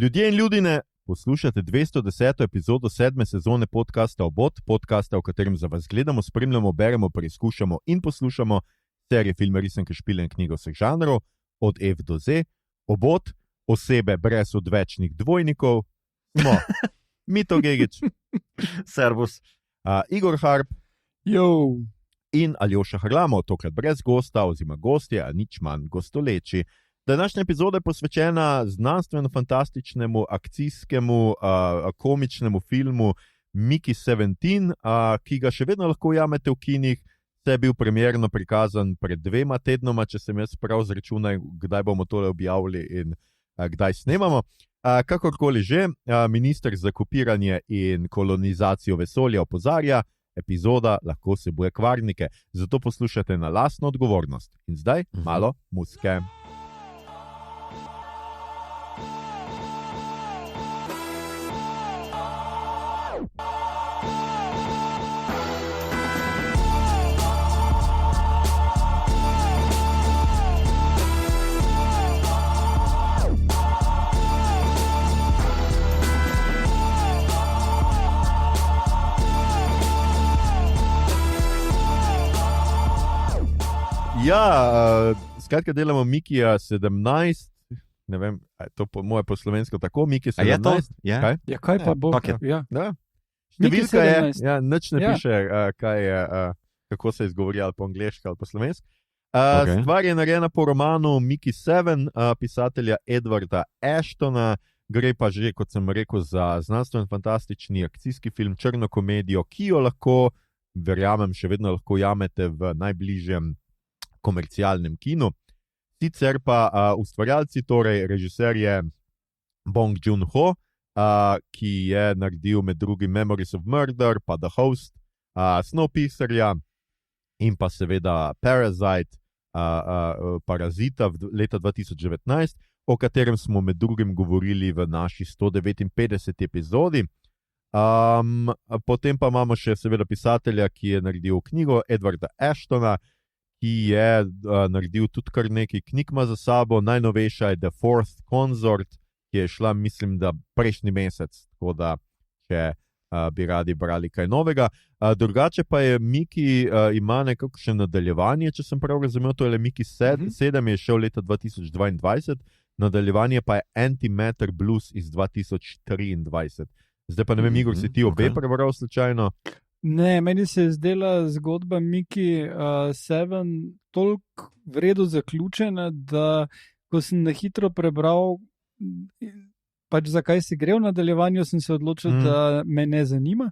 Ljudje in ljudine, poslušate 210. epizodo 7. sezone podcasta Obot, podcasta, v katerem za vas gledamo, spremljamo, beremo, preizkušamo in poslušamo serije filme, risanke, špile in knjige vseh žanrov, od F do Z. Obot, osebe brez odvečnih dvojnikov, smo Mito Gegić, Servus, Igor Harp Jo. in Aljoša Harlamov, tokrat brez gosta oziroma gostje, a nič manj gostoleči. Današnja epizoda je posvečena znanstveno-fantastičnemu, akcijskemu, komičnemu filmu Mickey 17, ki ga še vedno lahko ujamete v kinih. Se je bil premierno prikazan pred 2 tednoma, če sem jaz prav zračunal, kdaj bomo tole objavili in kdaj snemamo. Kakorkoli že, minister za kopiranje in kolonizacijo vesolja opozarja, epizoda lahko vsebuje kvarnike, zato poslušate na lastno odgovornost. In zdaj malo muzike. Ja, skratka delamo Mickeyja 17, ne vem, je to po moje po slovensko tako, Mickey 17. A je to? Ja. Kaj? Ja, kaj pa bo? paket. Ja. Da. Mickey Številka je, 17. ja, nič ne Ja. piše, kaj je, kako se izgovori ali po angleško ali po slovensko. Okej. Stvar je narejena po romanu Mickey 7, pisatelja Edwarda Ashtona. Gre pa že, kot sem rekel, za znanstveno-fantastični akcijski film, črno komedijo, ki jo lahko, verjamem, še vedno lahko jamete v najbližjem komercialnem kinu. Sicer pa ustvarjalci, torej režiser je Bong Joon-ho, ki je naredil med drugim Memories of Murder, pa The Host, Snowpiercerja in pa seveda Parasite, Parazita leta 2019, o katerem smo med drugim govorili v naši 159. epizodi. Potem pa imamo še seveda pisatelja, ki je naredil knjigo Edwarda Ashtona, ki je naredil tudi kar nekaj knjig za sabo. Najnovejša je The Fourth Consort, ki je šla, mislim, da prejšnji mesec, tako da če bi radi brali kaj novega. Drugače pa je Mickey ima nekakšno nadaljevanje, če sem prav razumel, to je le Mickey 7, je šel leta 2022, nadaljevanje pa je Antimatter Blues iz 2023. Zdaj pa ne vem, Igor, si ti obe prebral slučajno? Ne, meni se je zdela zgodba Mickey 7 toliko v redu zaključena, da ko sem na hitro prebral, pač zakaj se gre v nadaljevanju, sem se odločil, da me ne zanima.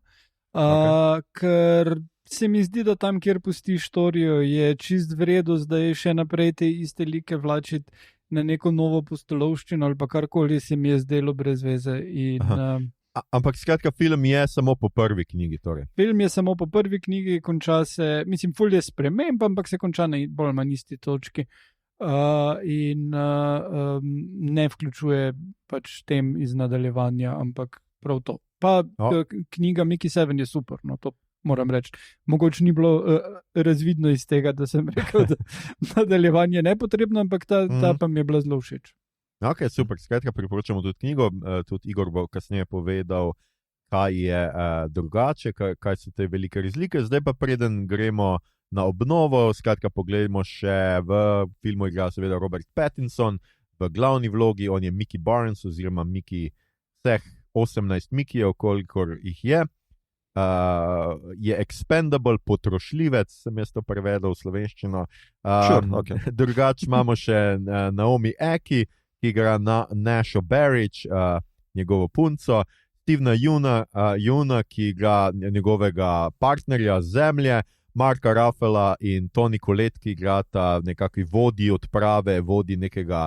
Ker se mi zdi, da tam, kjer pustiš štorijo, je čist v redu, zdaj še naprej te iste like vlačiti na neko novo pustolovščino ali pa karkoli, se mi je zdelo brez veze. In, ampak skratka, film je samo po prvi knjigi. Torej. Film je samo po prvi knjigi, konča se, mislim, ful je sprememb, ampak se konča na bolj manj isti točki. In ne vključuje pač tem iz nadaljevanja, ampak prav to. Pa knjiga Mickey 7 je super, no to moram reči. Mogoče ni bilo razvidno iz tega, da sem rekel, da nadaljevanje je nepotrebno, ampak ta pa mi je bila zelo všeč. Ok, super, skratka priporočamo tudi knjigo, tudi Igor bo kasneje povedal, kaj je drugače, kaj so te velike razlike. Zdaj pa preden gremo na obnovo, skratka pogledamo še v filmu igra seveda Robert Pattinson v glavni vlogi, on je Mickey Barnes oziroma Mickey vseh 18 Mickeyjev, kolikor jih je. Je expendable, potrošljivec, sem jaz to prevedel v slovenščino. Drugače imamo še Naomi Eki, ki igra Nasho Barrage, njegovo punco, Stevena Yeuna, ki igra njegovega partnerja z Zemlje, Marka Ruffala in Toni Collette, ki igrata nekakvi vodji odprave, vodji nekega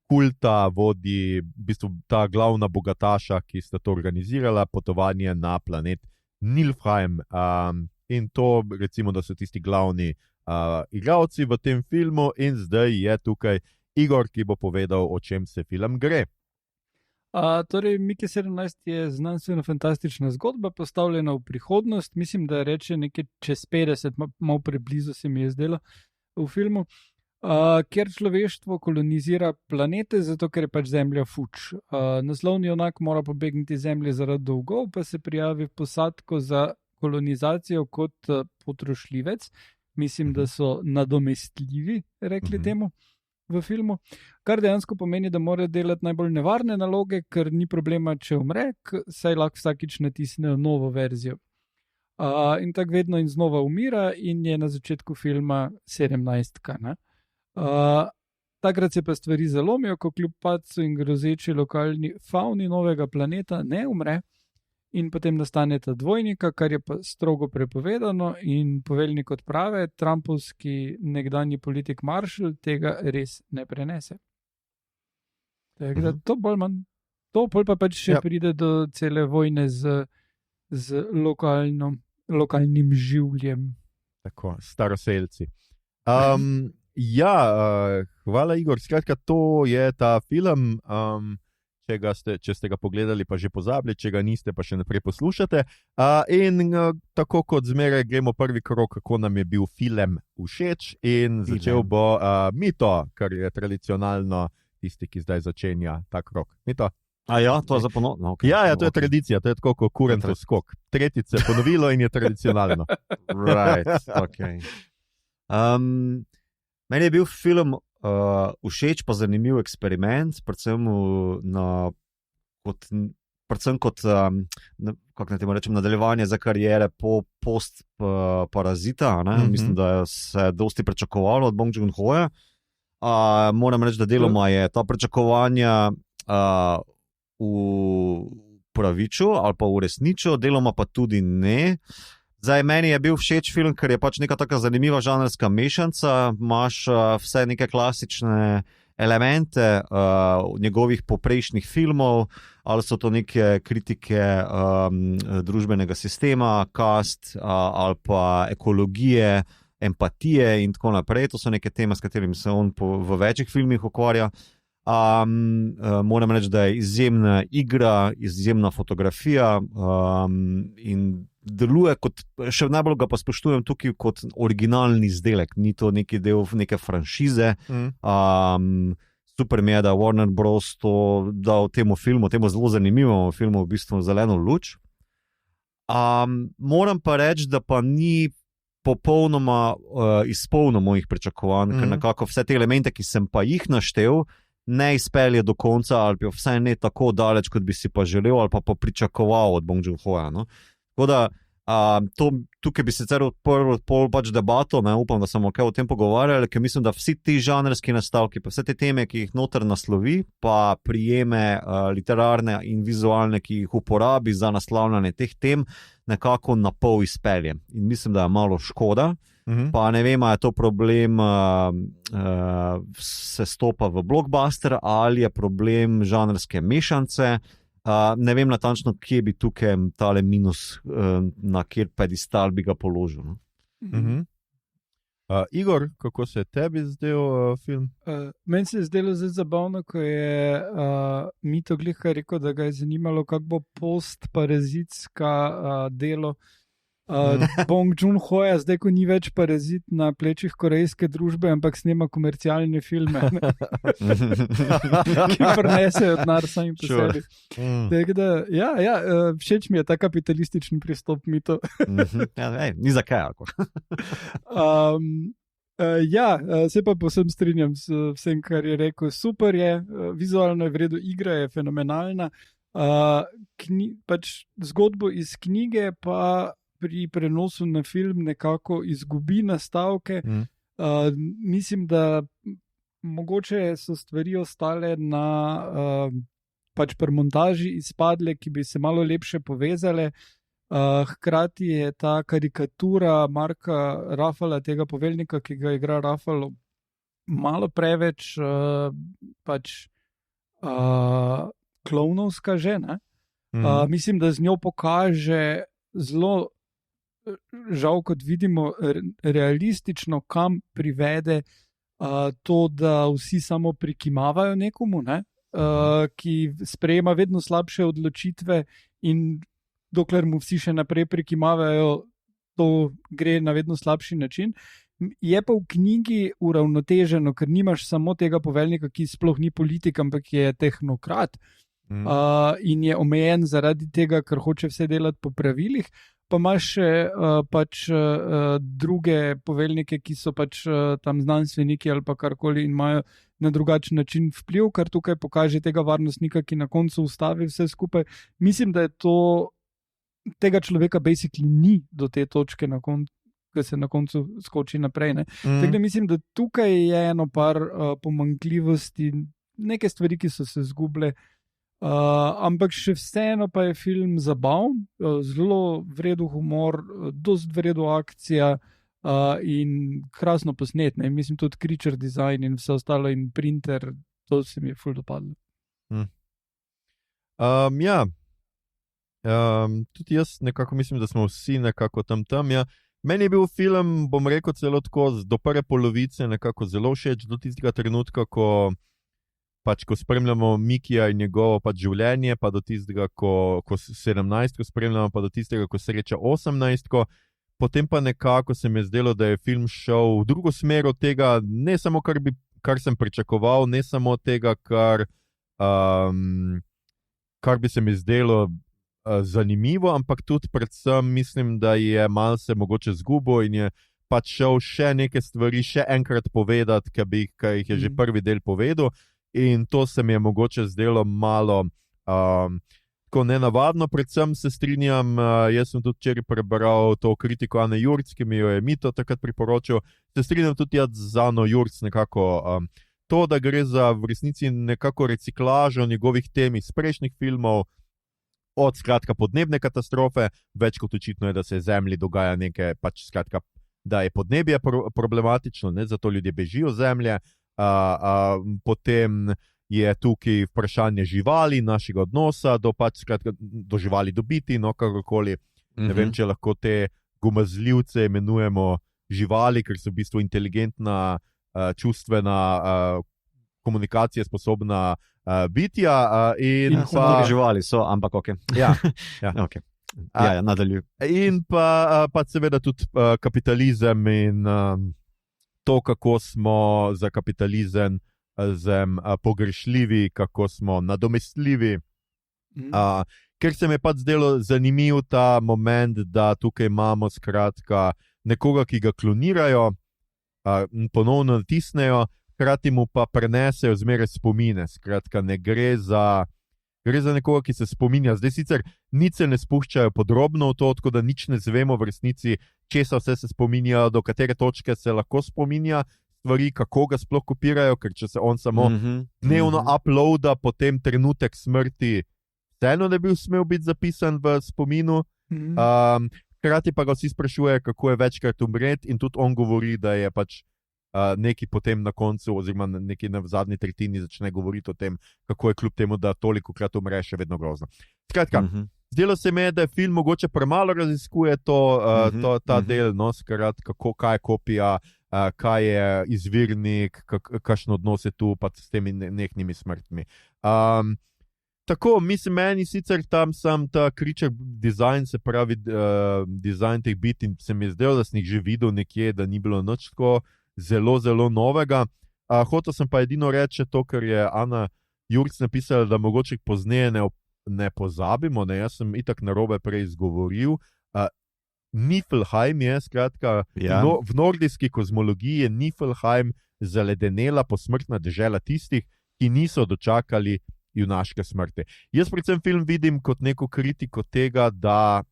kulta, vodji v bistvu ta glavna bogataša, ki sta to organizirala, potovanje na planet Nilfheim. In to recimo, da so tisti glavni igralci v tem filmu in zdaj je tukaj Igor, ki bo povedal, o čem se film gre. Torej, Mickey 17 je znanstveno-fantastična zgodba, postavljena v prihodnost. Mislim, da reče nekaj čez 50, malo preblizu se mi je zdelo v filmu. kjer človeštvo kolonizira planete, zato ker je pač Zemlja fuč. Naslovni junak mora pobegniti Zemlje zaradi dolgov, pa se prijavi v posadko za kolonizacijo kot potrošljivec. Mislim, da so nadomestljivi, rekli temu v filmu, kar dejansko pomeni, da mora delati najbolj nevarne naloge, ker ni problema, če umre, saj lahko vsakič natisnejo novo verzijo. In tako vedno in znova umira in je na začetku filma 17-ka. Takrat se pa stvari zalomijo, ko kljub padcu in grozeči lokalni fauni novega planeta ne umre in potem nastane ta dvojnika, kar je pa strogo prepovedano in poveljnik odprave, trumpovski nekdanji politik Marshall, tega res ne prenese. Tako da to bolj manj, to pol pa pač še pride do cele vojne z lokalnim življem. Tako, staroseljci. Hvala, Igor. Skratka, to je ta film. Če ste ga pogledali, pa že pozabili, če ga niste, pa še naprej poslušate. Tako kot zmeraj, gremo prvi krog, kako nam je bil film všeč. In začel bo Mito, kar je tradicionalno tisti, ki zdaj začenja ta krog. Mito? To je za ponovno. Okay. To je tradicija, to je tako kot kurentov skok. Tretjič se je ponovilo in je tradicionalno. Right, ok. Meni je bil film všeč, pa zanimiv eksperiment, predvsem kot nadaljevanje za karijere po post-Parazita. Mislim, da se dosti pričakovalo od Bong Joon-hoja. Moram reči, da deloma je ta pričakovanja upravičil ali pa uresničil, deloma pa tudi ne. Zdaj, meni je bil všeč film, ker je pač neka taka zanimiva žanrska mešanca, imaš vse neke klasične elemente njegovih poprejšnjih filmov, ali so to neke kritike družbenega sistema, kast ali pa ekologije, empatije in tako naprej. To so neke teme, s katerimi se on v večjih filmih ukvarja. Moram reči, da je izjemna igra, izjemna fotografija in deluje kot, še najbolj ga pa spoštujem tukaj kot originalni izdelek, ni to neki del neke franšize. Super mi je, da Warner Bros. To dal temu filmu, temu zelo zanimivemu filmu v bistvu zeleno luč. Moram pa reči, da pa ni popolnoma izpolnil mojih pričakovanj, ker nekako vse te elemente, ki sem pa jih naštel, ne izpelje do konca ali pa vsaj ne tako daleč, kot bi si pa želel ali pa pričakoval od Bong Joon-hoja. Tako da tukaj bi sicer odprl pač debato, upam, da smo o tem pogovarjali, ker mislim, da vsi ti žanrski nastavki, pa vse te teme, ki jih noter naslovi, pa prijeme literarne in vizualne, ki jih uporabi za naslavljanje teh tem, nekako na pol izpelje. In mislim, da je malo škoda. Pa ne vem, je to problem se stopa v blockbuster ali je problem žanrske mešance. Ne vem natančno, kje bi tukaj tale minus, na kjer pedestal bi ga položil. Igor, kako se je tebi zdel film? Meni se je zdelo zelo zabavno, ko je Mito Gliha rekel, da ga je zanimalo, kako bo post-parazitska delo Bong Joon-hoja, zdaj ko ni več parazit na plečih korejske družbe, ampak snema komercialne filme, ki prinesejo denar sami po sebi. Tako da, všeč mi je ta kapitalistični pristop, Mito. Ni zakaj. Se pa povsem strinjam s vsem, kar je rekel. Super je, vizualno je v redu, igra je fenomenalna. Pač zgodbo iz knjige pa pri prenosu na film nekako izgubi nastavke. Mislim, da mogoče so stvari ostale na pač pri montaži izpadle, ki bi se malo lepše povezale. Hkrati je ta karikatura Marka Ruffala, tega poveljnika, ki ga igra Ruffalo, malo preveč klovnovska žena. Mislim, da z njo pokaže zelo, žal, kot vidimo, realistično, kam privede to, da vsi samo prikimavajo nekomu, ki sprejema vedno slabše odločitve in dokler mu vsi še naprej prikimavajo, to gre na vedno slabši način. Je pa v knjigi uravnoteženo, ker nimaš samo tega poveljnika, ki sploh ni politik, ampak je tehnokrat in je omejen zaradi tega, ker hoče vse delati po pravilih. Pa imaš še druge poveljnike, ki so tam znanstveniki ali pa karkoli in imajo na drugačen način vpliv, kar tukaj pokaže tega varnostnika, ki na koncu ustavi vse skupaj. Mislim, da je tega človeka basically ni do te točke na koncu, ki se na koncu skoči naprej. Tako da mislim, da tukaj je eno par pomanjkljivosti, neke stvari, ki so se zgubile. Ampak še vseeno pa je film zabaven, zelo vredu humor, dost vredu akcija in krasno posnet. Mislim tudi creature design in vse ostalo in printer, to se mi je ful dopadlo. Tudi jaz nekako mislim, da smo vsi nekako tam. Ja. Meni je bil film, bom rekel celo tako, do prve polovice nekako zelo všeč, do tistega trenutka, ko spremljamo Mikija in njegovo življenje, pa do tistega, ko 17 spremljamo, pa do tistega, ko sreča 18. Potem pa nekako se mi je zdelo, da je film šel v drugo smer od tega, ne samo kar sem pričakoval, ne samo tega, kar bi se mi zdelo zanimivo, ampak tudi predvsem mislim, da je malce mogoče zgubo in je šel še neke stvari še enkrat povedati, ki jih je že prvi del povedal. In to se mi je mogoče zdelo malo tako nenavadno, predvsem se strinjam, jaz sem tudi včeraj prebral to kritiko Ane Jurc, ki mi jo je Mito takrat priporočil, se strinjam tudi jaz z Ano Jurc nekako, to, da gre za v resnici nekako reciklažo njegovih tem iz prejšnjih filmov, od skratka podnebne katastrofe, več kot očitno je, da se Zemlji dogaja nekaj, skratka, da je podnebje problematično, ne, zato ljudje bežijo z Zemlje. Potem je tukaj vprašanje živali, našega odnosa do živali, do biti, kakorkoli. Ne vem, če lahko te gumazljivce imenujemo živali, ker so v bistvu inteligentna, čustvena, komunikacija sposobna bitja. Živali so, ampak ok. Ja. Okay. Nadaljuj. In pa seveda tudi kapitalizem in to, kako smo za kapitalizem pogrešljivi, kako smo nadomestljivi. Ker se mi je zdelo zanimiv ta moment, da tukaj imamo skratka nekoga, ki ga klonirajo, ponovno natisnejo, hkrati mu pa prenesejo zmeraj spomine. Skratka, ne gre za nekoga, ki se spominja. Zdaj sicer nič se ne spuščajo podrobno v to, tako da nič ne zvemo v resnici, česa vse se spominja, do katere točke se lahko spominja stvari, kako ga sploh kopirajo, ker če se on samo dnevno uploada, potem trenutek smrti vseeno ne bi smel biti zapisan v spominu. Hkrati pa ga vsi sprašujejo, kako je večkrat umret in tudi on govori, da je neki potem na koncu oziroma neki na zadnji tretjini začne govoriti o tem, kako je kljub temu, da toliko krat umre, še vedno grozno. Skratka, zdelo se mi je, da je film mogoče premalo raziskuje ta del, skratka, kaj je kopija, kaj je izvirnik, kakšen odnos je tu pa s temi neknimi smrtmi. Tako, mislim, meni sicer tam sam ta creature design, se pravi dizajn teh bit in se mi je zdelo, da sem jih že videl nekje, da ni bilo nič tako zelo, zelo novega. Hotel sem pa edino reči to, ker je Ana Jurc napisala, da mogoče pozneje ne pozabimo, jaz sem itak narobe prej izgovoril. Niflheim je, skratka, v nordijski kozmologiji je Niflheim zaledenela posmrtna dežela tistih, ki niso dočakali junaške smrti. Jaz predvsem film vidim kot neko kritiko tega, da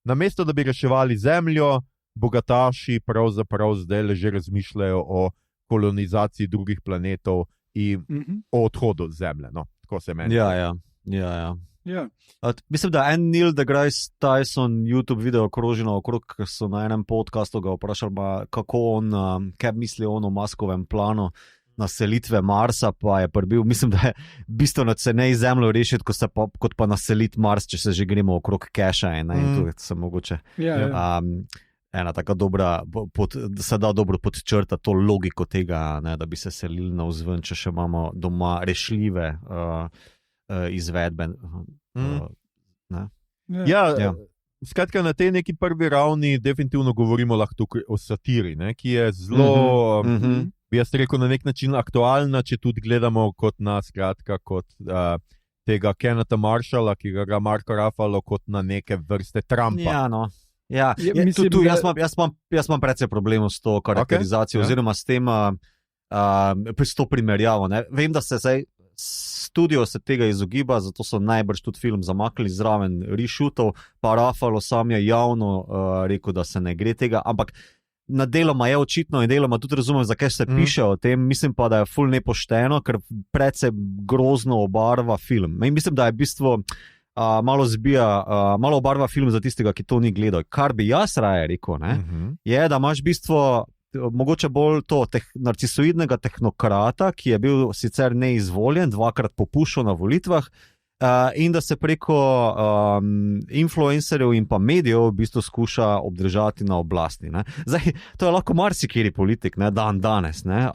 namesto da bi reševali Zemljo, bogataši pravzaprav zdaj že razmišljajo o kolonizaciji drugih planetov in o odhodu z Zemlje. Tako se meni. Ja. Mislim, da en Neil deGrasse Tyson YouTube video kroži naokrog, ker so na enem podcastu ga vprašali, kako on, kaj misli on o Muskovem planu naselitve Marsa, pa je prbil, mislim, da je bistveno cenej Zemljo rešiti, kot pa naseliti Mars, če se že gremo okrog keša in tu se mogoče. Ena taka dobra, da se da dobro podčrtati to logiko tega, da bi se selili navzven, če še imamo doma rešljive izvedbe. Skratka, na tej neki prvi ravni definitivno govorimo lahko tukaj o satiri, ne, ki je zelo, bi jaz rekel, na nek način aktualna, če tudi gledamo kot tega Kennetha Marshalla, ki ga igra Marko Ruffalo, kot na neke vrste Trumpa. Ja, no. Ja, jaz imam precej problemov s to karakterizacijo, oziroma s tem, s to primerjavo. Ne. Vem, da se zdaj studio se tega izogiba, zato so najbrž tudi film zamaknili zraven reshootov, pa Ruffalo sam je javno rekel, da se ne gre tega, ampak na deloma je očitno in deloma tudi razumem, zakaj se piše o tem, mislim pa, da je ful nepošteno, ker precej grozno obarva film. In mislim, da je v bistvu malo obarva film za tistega, ki to ni gledal. Kar bi jaz raje rekel, je, da imaš v bistvu mogoče bolj to narcisoidnega tehnokrata, ki je bil sicer neizvoljen, 2-krat popuščal na volitvah, in da se preko influencerjev in pa medijev v bistvu skuša obdržati na oblasti. Ne. Zdaj, to je lahko marsikeri politik, ne, danes. Ne.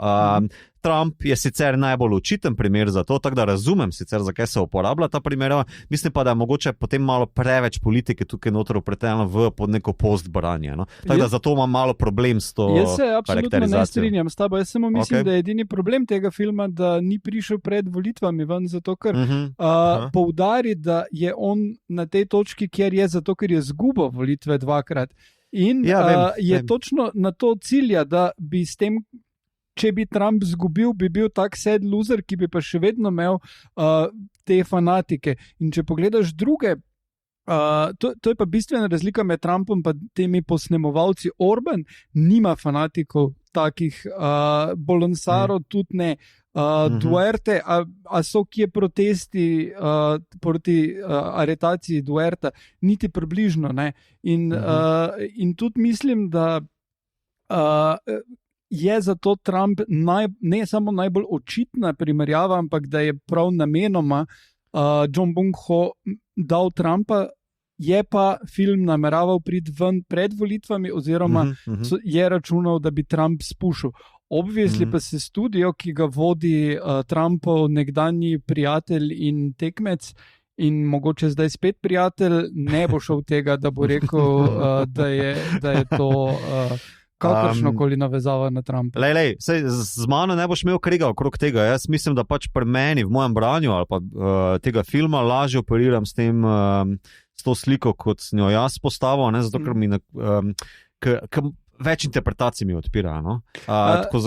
Trump je sicer najbolj očiten primer za to, tako da razumem sicer, zakaj se uporablja ta primer. Mislim pa, da je mogoče potem malo preveč politike tukaj noter upleteno pod neko postbranje. No. Tako da zato imam malo problem s to karakterizacijo. Jaz se absolutno ne strinjam s tabo. Jaz samo mislim, da je edini problem tega filma, da ni prišel pred volitvami ven, zato ker poudari, da je on na tej točki, kjer je, zato ker je izgubil volitve 2-krat. In vem. Točno na to cilja, da bi s tem, če bi Trump izgubil, bi bil tak sad loser, ki bi pa še vedno imel te fanatike. In če pogledaš druge, to je pa bistvena razlika med Trumpom in temi posnemovalci. Orban nima fanatikov takih, Bolsonaro tudi ne. Duerte, a so kje protesti proti aretaciji Duerta? Niti približno, ne. In tudi mislim, da je zato Trump ne samo najbolj očitna primerjava, ampak da je prav namenoma John Bong-ho dal Trumpa, je pa film nameraval priti ven pred volitvami, oziroma je računal, da bi Trump spušil. Obvisli pa se studio, ki ga vodi Trumpov nekdanji prijatelj in tekmec, in mogoče zdaj spet prijatelj, ne bo šel tega, da bo rekel, da je to kakršnokoli navezava na Trumpa. Z mano ne boš imel krega okrog tega. Jaz mislim, da pač pri meni, v mojem branju ali pa tega filma, lažje operiram s tem, s to sliko, kot s njo jaz postavil, ne, zato ker mi več interpretacij mi odpira. No? Ko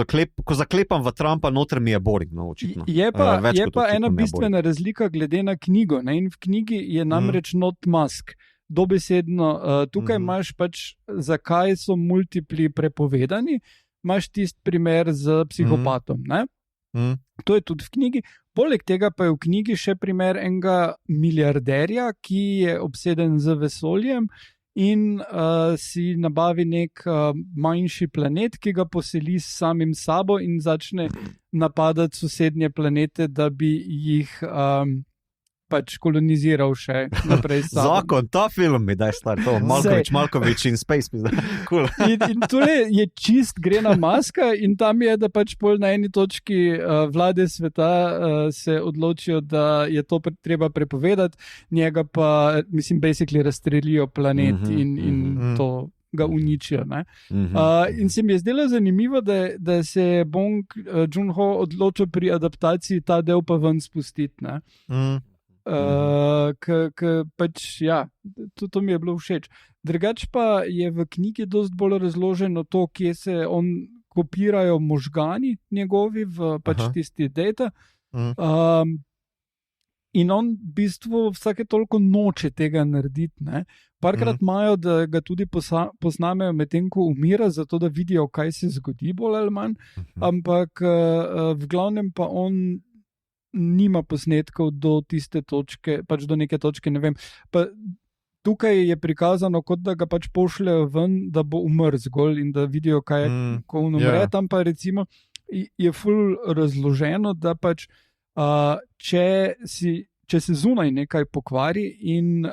zaklepam v Trumpa, noter mi je boring, no, očitno. Je pa ena bistvena razlika glede na knjigo. Ne? In v knjigi je namreč not Musk. Dobesedno, tukaj imaš pač, zakaj so multipli prepovedani, imaš tisti primer z psihopatom. To je tudi v knjigi. Poleg tega pa je v knjigi še primer enega milijarderja, ki je obseden z vesoljem in si nabavi nek manjši planet, ki ga poseli s samim sabo in začne napadati sosednje planete, da bi jih pač koloniziral še naprej sam. Zakon, ta film mi daj star, to Malkovič in Space. Cool. In tole je čist gre na Muska in tam je, da pač pol na eni točki vlade sveta se odločijo, da je to treba prepovedati, njega pa, mislim, basically razstrelijo planet in to ga uničijo. In se mi je zdelo zanimivo, da se je Bong Joon-ho odločil pri adaptaciji ta del pa ven spustiti. Pač, ja, to mi je bilo všeč. Drugač pa je v knjigi dosti bolj razloženo to, kje se kopirajo možgani njegovi v pač tisti data. In on v bistvu vsake toliko noče tega narediti. Ne? Parkrat imajo, da ga tudi posnamejo medtem, ko umira, zato da vidijo, kaj se zgodi bolj ali manj. Ampak v glavnem pa on nima posnetkov do tiste točke, pač do neke točke, ne vem. Pa tukaj je prikazano, kot da ga pač pošljajo ven, da bo umrl zgolj in da vidijo, kaj je, ko on umre. Tam pa recimo je ful razloženo, da pač če se zunaj nekaj pokvari in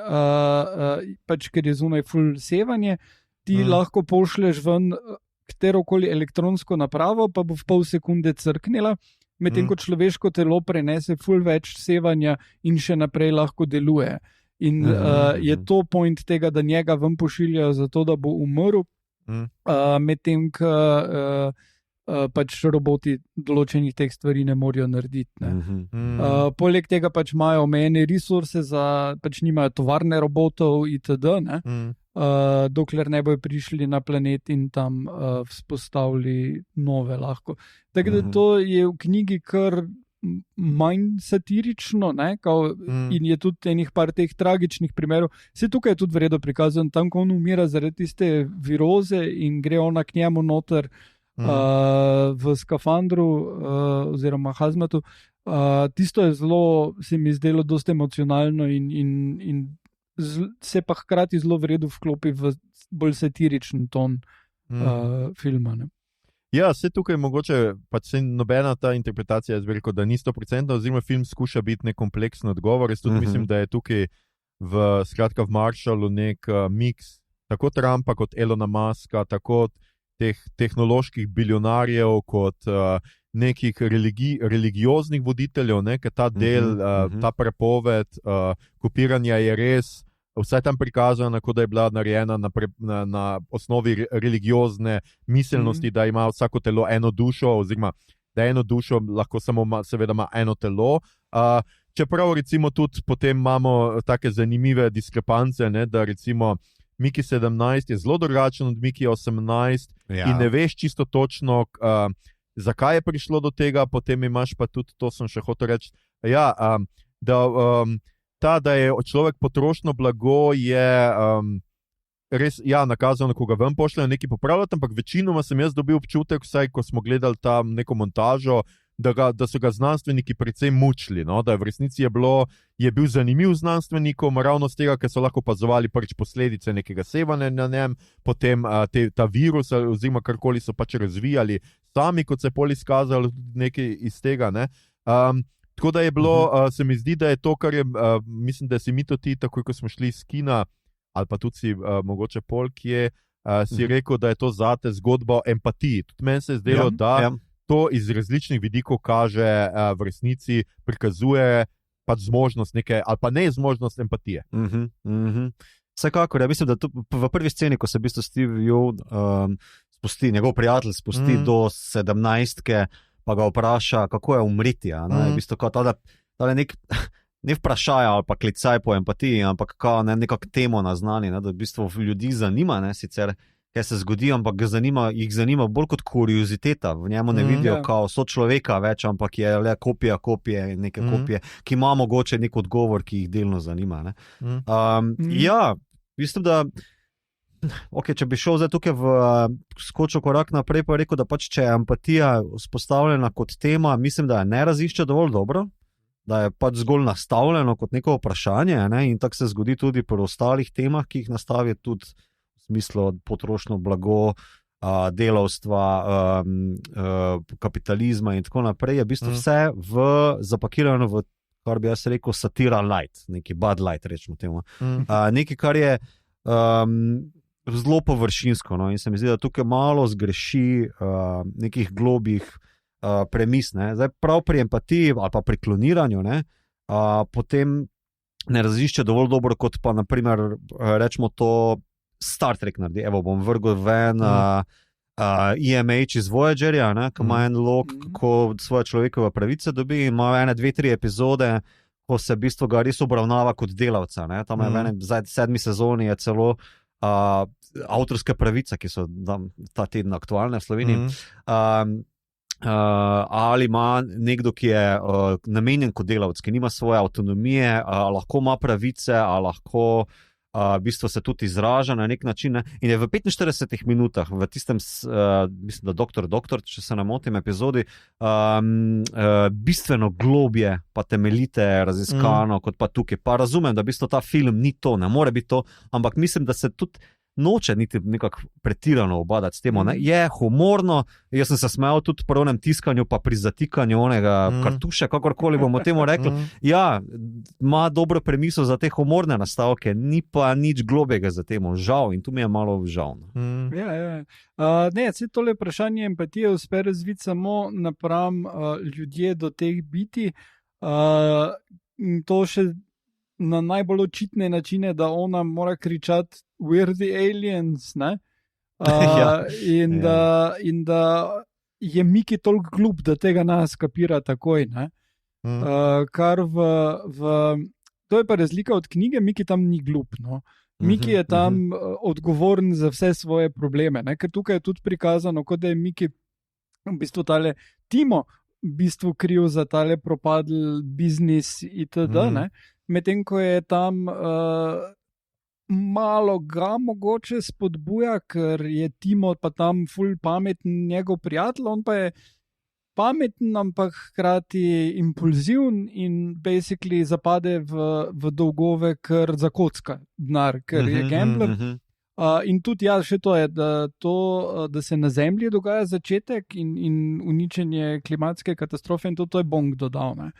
pač ker je zunaj ful sevanje, ti lahko pošlješ ven katerokoli elektronsko napravo, pa bo v pol sekunde crknila, medtem ko človeško telo prenese ful več sevanja in še naprej lahko deluje. In je to point tega, da njega ven pošiljajo zato, da bo umrl, medtem, ko pač roboti določenih teh stvari ne morejo narediti. Ne. Poleg tega pač imajo omejene resurse, pač nimajo tovarne robotov itd., ne. Dokler ne bojo prišli na planet in tam vzpostavili nove lahko. Tako da to je v knjigi kar manj satirično, ne, in je tudi enih par teh tragičnih primerov. Vse tukaj je tudi vredno prikazano, tam, ko on umira zaradi tiste viroze in gre ona k njemu noter v skafandru oziroma hazmatu. Tisto je zelo, se mi zdelo, dosti emocionalno in se pa hkrati zelo vredno vklopi v bolj satiričen ton filma. Ne. Ja, vse tukaj mogoče, pač nobena ta interpretacija je zveliko, da ni 100%, oziroma film skuša biti nek kompleksen odgovor. Jaz tudi mislim, da je tukaj v Marshallu nek miks tako Trumpa kot Elona Muska, tako teh tehnoloških biljonarjev kot nekih religioznih voditeljev, ne, ker ta del, ta prepoved kopiranja je res vsaj tam prikazana, kot da je bila narejena na osnovi religiozne miselnosti, da ima vsako telo eno dušo, oziroma da eno dušo lahko samo seveda ima eno telo. Čeprav recimo tudi potem imamo take zanimive diskrepance, ne, da recimo Miki 17 je zelo drugačen od Miki 18 in ne veš čisto točno, zakaj je prišlo do tega, potem imaš pa tudi, to sem še hotel reči, da je človek potrošno blago je res nakazano, ko ga ven pošljajo nekaj popravljati, ampak večinoma sem jaz dobil občutek, vsaj ko smo gledali tam neko montažo, da so ga znanstveniki precej mučili, no? Da v resnici je bil zanimiv znanstvenikom ravno z tega, ker so lahko opazovali prvič posledice nekega sevanja na njem, potem ta virus oziroma karkoli so pač razvijali sami, kot se je pol izkazalo nekaj iz tega, ne. Tako da je bilo, se mi zdi, da je to, kar je, mislim, da si mi to ti, tako ko smo šli iz kina, ali pa tudi si mogoče pol, ki je si rekel, da je to zate zgodba o empatiji. Tudi meni se je zdelo, da to iz različnih vidikov kaže, v resnici prikazuje pač zmožnost neke, ali pa nezmožnost empatije. Vsekakor, ja mislim, da to, v prvi sceni, ko se v bistvu Steve Yeun spusti, njegov prijatelj spusti do 17-ke, pa ga vpraša, kako je umriti. V bistvu kot tale nek ne vprašaj ali pa klicaj po empatiji, ampak nekako temo naznani, da v bistvu ljudi zanima, ne, sicer kaj se zgodi, ampak jih zanima bolj kot kurioziteta. V njemu ne vidijo kao sočloveka več, ampak je le kopije, neke kopije, ki ima mogoče nek odgovor, ki jih delno zanima. Ne. Ja, mislim, da če bi šel zdaj tukaj skočil korak naprej, pa rekel, da pač če je empatija vzpostavljena kot tema, mislim, da je ne razišče dovolj dobro, da je pač zgolj nastavljeno kot neko vprašanje, ne, in tako se zgodi tudi pri ostalih temah, ki jih nastavi tudi v smislu potrošno blago, delavstva, kapitalizma in tako naprej, je v bistvu vse zapakirano v, kar bi jaz rekel, satira light, neki Bud Light, rečemo temu. Nekaj, kar je zelo površinsko, no, in se mi zdi, da tukaj malo zgreši nekih globih premis, ne. Zdaj prav pri empatiji ali pa pri kloniranju, ne, potem ne razišče dovolj dobro, kot pa naprimer rečemo to Star Trek naredi. Evo, bom vrgel ven EMH iz Voyagerja, ki ima en log, kako svoje človekove pravice dobi, in ima 1, 2, 3 epizode, ko se v bistvu ga res obravnava kot delavca. Ne. Tam je v 7. sezoni je celo avtorske pravice, ki so ta teden aktualne v Sloveniji. Ali ima nekdo, ki je namenjen kot delavec, ki nima svoje avtonomije, lahko ima pravice, lahko v bistvu se tudi izraža na nek način, ne? In je v 45 minutah, v tistem, mislim, da doktor, če se ne motim, epizodi, bistveno globje, pa temeljite raziskano, kot pa tukaj. Pa razumem, da v bistvu ta film ni to, ne more biti to, ampak mislim, da se tudi noče niti nekako pretirano obadati s tem. Je humorno, jaz sem se smejal tudi pri onem tiskanju, pa pri zatikanju onega kartuša, kakorkoli bomo temu rekli. Ja, ima dobro premiso za te humorne nastavke, ni pa nič globega za temu, žal, in tu mi je malo žal. Ne, tole vprašanje empatije uspe razviti samo napram ljudje do teh biti. To še na najbolj očitne načine, da ona mora kričati "We're the aliens", ne? In da je Miki toliko glup, da tega nas kapira takoj, ne? Kar to je pa razlika od knjige, Miki tam ni glup, no. Miki je tam odgovoren za vse svoje probleme, ne? Ker tukaj je tudi prikazano, kot da je Miki v bistvu tale Timo v bistvu kriv za tale propadl biznis itd., ne? Medtem ko je tam malo ga mogoče spodbuja, ker je Timo pa tam ful pameten njegov prijatelj, on pa je pameten, ampak hkrati impulziven in basically zapade v dolgove, ker zakocka denar, ker je gambler. In tudi še to je, da se na Zemlji dogaja začetek in uničenje klimatske katastrofe in to je Bong dodal, ne.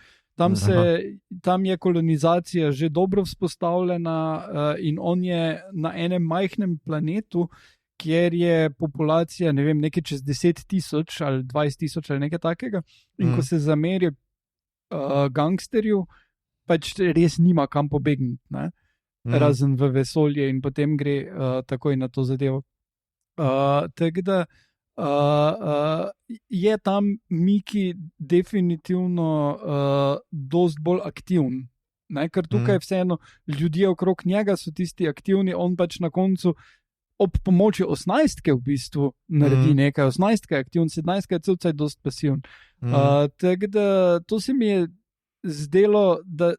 Tam je kolonizacija že dobro vzpostavljena in on je na enem majhnem planetu, kjer je populacija, ne vem, nekaj čez 10,000 ali 20,000 ali nekaj takega. In ko se zameri gangsterju, pač res nima kam pobegniti, ne? Razen v vesolje in potem gre takoj na to zadevo. Tako da je tam Miki definitivno dost bolj aktiven, ne? Ker tukaj vseeno ljudje okrog njega so tisti aktivni, on pač na koncu ob pomoči 18-ke v bistvu naredi nekaj, 18-ka je aktiven, 17-ka je celcaj dost pasiven. Tako da to se mi je zdelo, da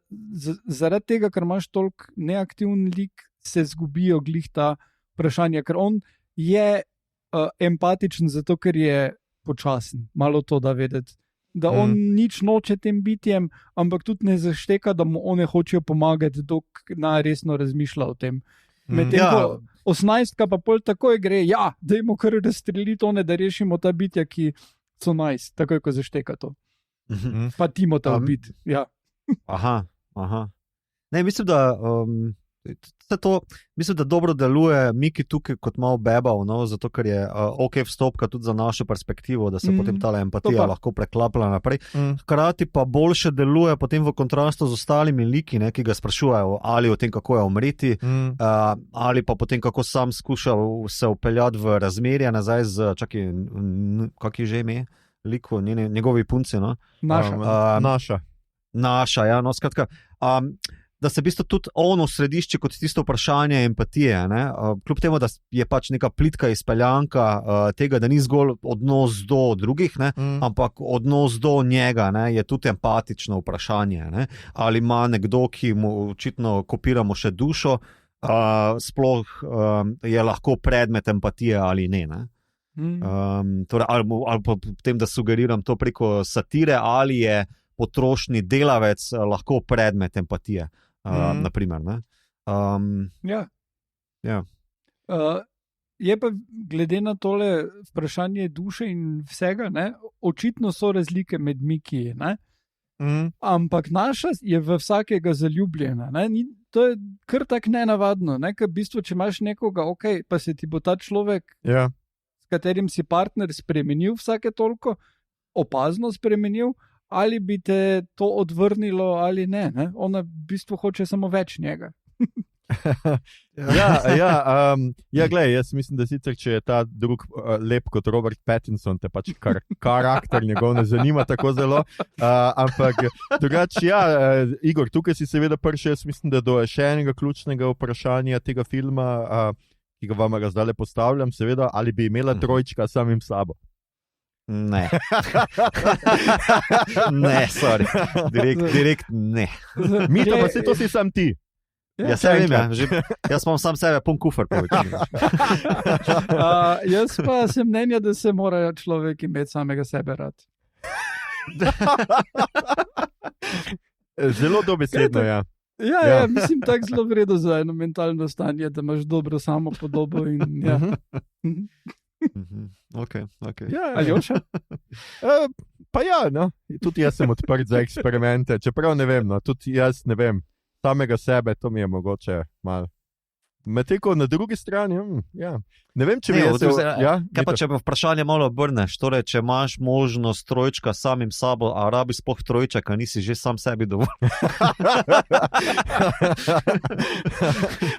zaradi tega, ker imaš toliko neaktivn lik, se zgubijo glih ta vprašanja, ker on je empatičen zato, ker je počasen, malo to da vedeti, da on nič noče tem bitjem, ampak tudi ne zašteka, da mu one hočejo pomagati, dok resno razmišlja o tem. Medtem ko 18-ka pa pol takoj gre, dajmo kar razstreliti one, da rešimo ta bitja, ki so takoj ko zašteka to. Pa Timo ta ubit. Aha. Ne, mislim, da mislim, da dobro deluje Miki tukaj kot malo bebav, no, zato ker je ok vstopka tudi za našo perspektivo, da se potem ta empatija lahko preklapla naprej. Hkrati pa boljše deluje potem v kontrastu z ostalimi liki, ne, ki ga sprašujejo ali o tem, kako je umreti, ali pa potem, kako sam skuša se upeljati v razmerja nazaj z, kak je že ime? Liku, njegovi punci, no? Naša, ja, no, skratka. Da se v bistvu tudi ono v središče kot tisto vprašanje empatije, ne? Kljub temu, da je pač neka plitka izpeljanka tega, da ni zgolj odnos do drugih, ne? Ampak odnos do njega, ne? Je tudi empatično vprašanje, ne? Ali ima nekdo, ki mu očitno kopiramo še dušo, sploh je lahko predmet empatije ali ne, ne? Torej, ali pa potem, da sugeriram to preko satire, ali je potrošni delavec lahko predmet empatije, naprimer, ne? Je pa glede na tole vprašanje duše in vsega, ne, očitno so razlike med Miki, ne? Ampak naša je v vsakega zaljubljena, ne? To je kar tak nenavadno, ne? Ker v bistvu, če imaš nekoga, pa se ti bo ta človek s katerim si partner spremenil vsake toliko, opazno spremenil, ali bi te to odvrnilo ali ne, ne? Ona v bistvu hoče samo več njega. Glej, jaz mislim, da sicer, če je ta drug lep kot Robert Pattinson, te pač karakter njegov ne zanima tako zelo, ampak drugače, Igor, tukaj si seveda prši, jaz mislim, da do še enega ključnega vprašanja tega filma, ki ga vam zdaj postavljam, seveda, ali bi imela trojčka samim sabo? Ne. Ne, sorry. Direkt ne. Mita, pa se to si sam ti. Jaz imam sam sebe pun kufer. Jaz pa sem mnenja, da se mora človek imeti samega sebe rad. Zelo dobesedno, mislim, tako zelo vredo za eno mentalno stanje, da imaš dobro samo podobo in Okay. Aljoša? Pa no. Tudi jaz sem odprt za eksperimente, čeprav ne vem, no, tudi jaz ne vem, samega sebe, to mi je mogoče malo Medtem ko na drugi strani, ja. Ne vem, če bi Kaj pa, če pa vprašanje malo obrneš? Torej, če imaš možnost trojčka samim sabo, a rabiš sploh trojček, a nisi že sam sebi dovolj?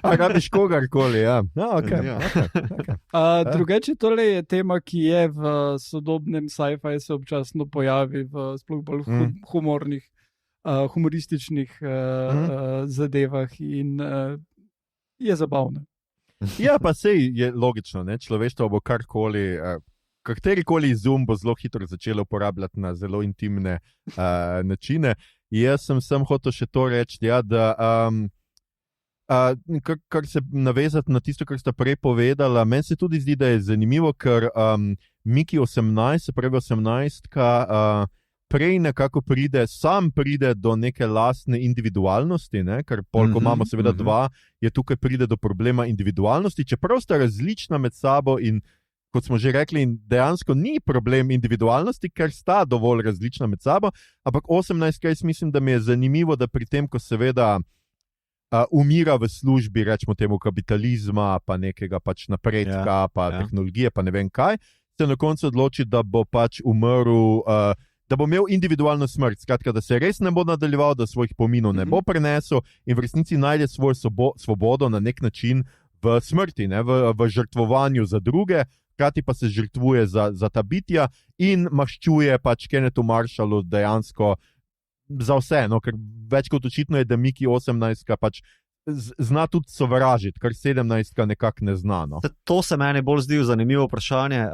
A rabiš kogarkoli, ja. Okay. Drugače, tole je tema, ki je v sodobnem sci-fi se občasno pojavi v sploh bolj humornih, humorističnih zadevah in je zabavno. Ja, pa sej je logično, ne? Človeštvo bo karkoli, katerikoli izum bo zelo hitro začelo uporabljati na zelo intimne načine. Jaz sem hotel še to reči, ja, da kar se navezati na tisto, kar sta prej povedala, meni se tudi zdi, da je zanimivo, ker Miki 18, se pravi 18-ka, prej nekako pride do neke lastne individualnosti, ne? Ker ko imamo seveda dva, je tukaj pride do problema individualnosti, čeprav sta različna med sabo in kot smo že rekli, dejansko ni problem individualnosti, ker sta dovolj različna med sabo, ampak 18, jaz mislim, da mi je zanimivo, da pri tem, ko seveda umira v službi, rečemo temu kapitalizma, pa nekega pač napredka, tehnologije, pa ne vem kaj, se na koncu odloči, da bo pač umrl, da bo imel individualno smrt, skratka, da se res ne bo nadaljeval, da svojih pominov ne bo prenesel in v resnici najde svojo svobodo na nek način v smrti, ne? V žrtvovanju za druge, hkrati pa se žrtvuje za ta bitja in maščuje pač Kennethu Marshallu dejansko za vse, no? Ker več kot očitno je, da Miki 18 pač zna tudi sovražiti, kar 17 nekako ne zna. No. To se meni bolj zdi zanimivo vprašanje,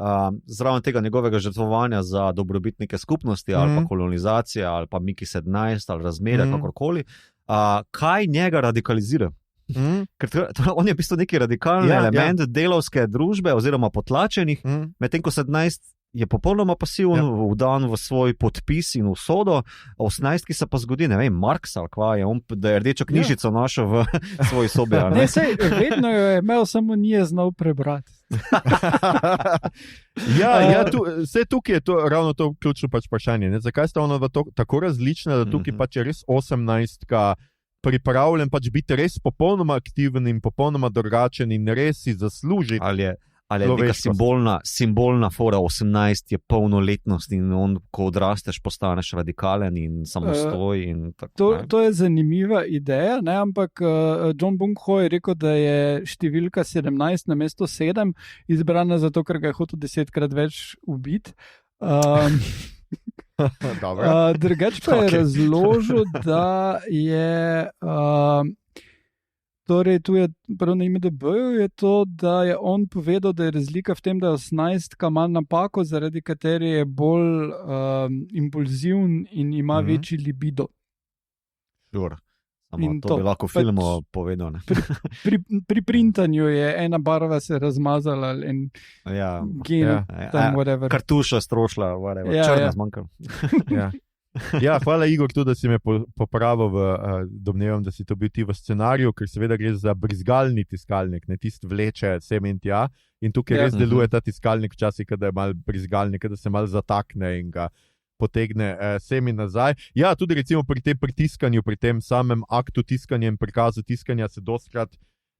zraven tega njegovega žrtvovanja za dobrobit neke skupnosti ali pa kolonizacije ali pa Miki 17 ali razmere, kakorkoli. Kaj njega radikalizira? Ker on je v bistvu neki radikalni element delavske družbe oziroma potlačenih, medtem ko 17 je popolnoma pasiven, vdan v svoj podpis in usodo, 18, ki se pa zgodi, ne vem, Marx ali kva je, da je rdečo knjižico našel v svoji sobi. Ne, sej, vedno jo je imel, samo nije znal prebrati. Vse tukaj je to, ravno to ključno pač vprašanje. Ne? Zakaj sta ona tako različna, da tukaj pač je res 18 pripravljen pač biti res popolnoma aktiven in popolnoma drugačen in res si zaslužiti. Ali je neka simbolna fora 18 je polnoletnost in on, ko odrasteš, postaneš radikalen in samostoj. To je zanimiva ideja, ne? Ampak John Bung-ho je rekel, da je številka 17 na mesto 7 izbrana zato, ker ga je hotel 10-krat več ubiti. Drugač pa je razložil, da je... Torej, tu je prvo na IMDb-ju je to, da je on povedal, da je razlika v tem, da je 18 ima napako, zaradi katere je bolj impulziven in ima večji libido. Sure. To bi lahko v filmu povedal. Pri printanju je ena barva se razmazala in kartuša strošla, črna zmanjkala. Ja, hvala Igor, tudi, da si me popravil domnevam, da si to bil ti v scenariju, ker seveda gre za brizgalni tiskalnik, ne tist vleče semen tja in tukaj res deluje ta tiskalnik včasih, kada je mal brizgalnik, kada se mal zatakne in ga potegne semen nazaj. Ja, tudi recimo pri tem pritiskanju, pri tem samem aktu tiskanja in prikazu tiskanja se dostkrat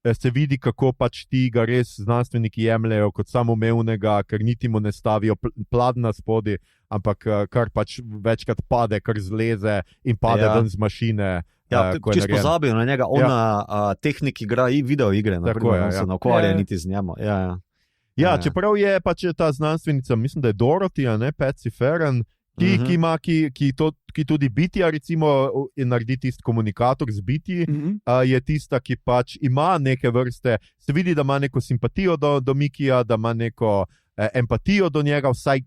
se vidi, kako pač ti ga res znanstveniki jemljajo kot samoumevnega, ker niti mu ne stavijo pladna spodi, ampak kar pač večkrat pade, kar zleze in pade ven z mašine. Čisto pozabijo na njega, on na tehniki igra videoigre, se ne ukvarja niti z njemu. Čeprav je pač ta znanstvenica, mislim, da je Dorothy, ne, Patsy Ferran, ki tudi bitja, recimo, naredi tisti komunikator z bitji, je tista, ki pač ima neke vrste, se vidi, da ima neko simpatijo do Mikija, da ima neko empatijo do njega, vsaj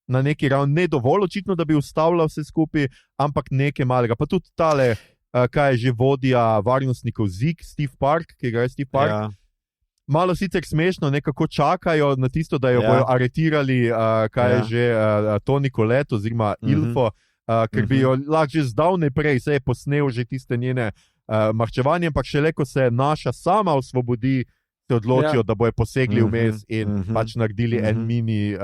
na neki ravni, ne dovolj očitno, da bi ustavljal vse skupaj, ampak nekaj malega. Pa tudi tale, kaj je že vodja varnostnikov ZIG, Steve Park, ki ga je Steve Park. Malo sicer smešno, nekako čakajo na tisto, da jo bojo aretirali, kaj je že Toni Collette oziroma Ilfo, ker bi jo lahko že zdavnaj prej, se je posnel že tiste njene maščevanje, ampak šele ko se naša sama osvobodi, se odločijo, da bojo posegli vmes in pač naredili en mini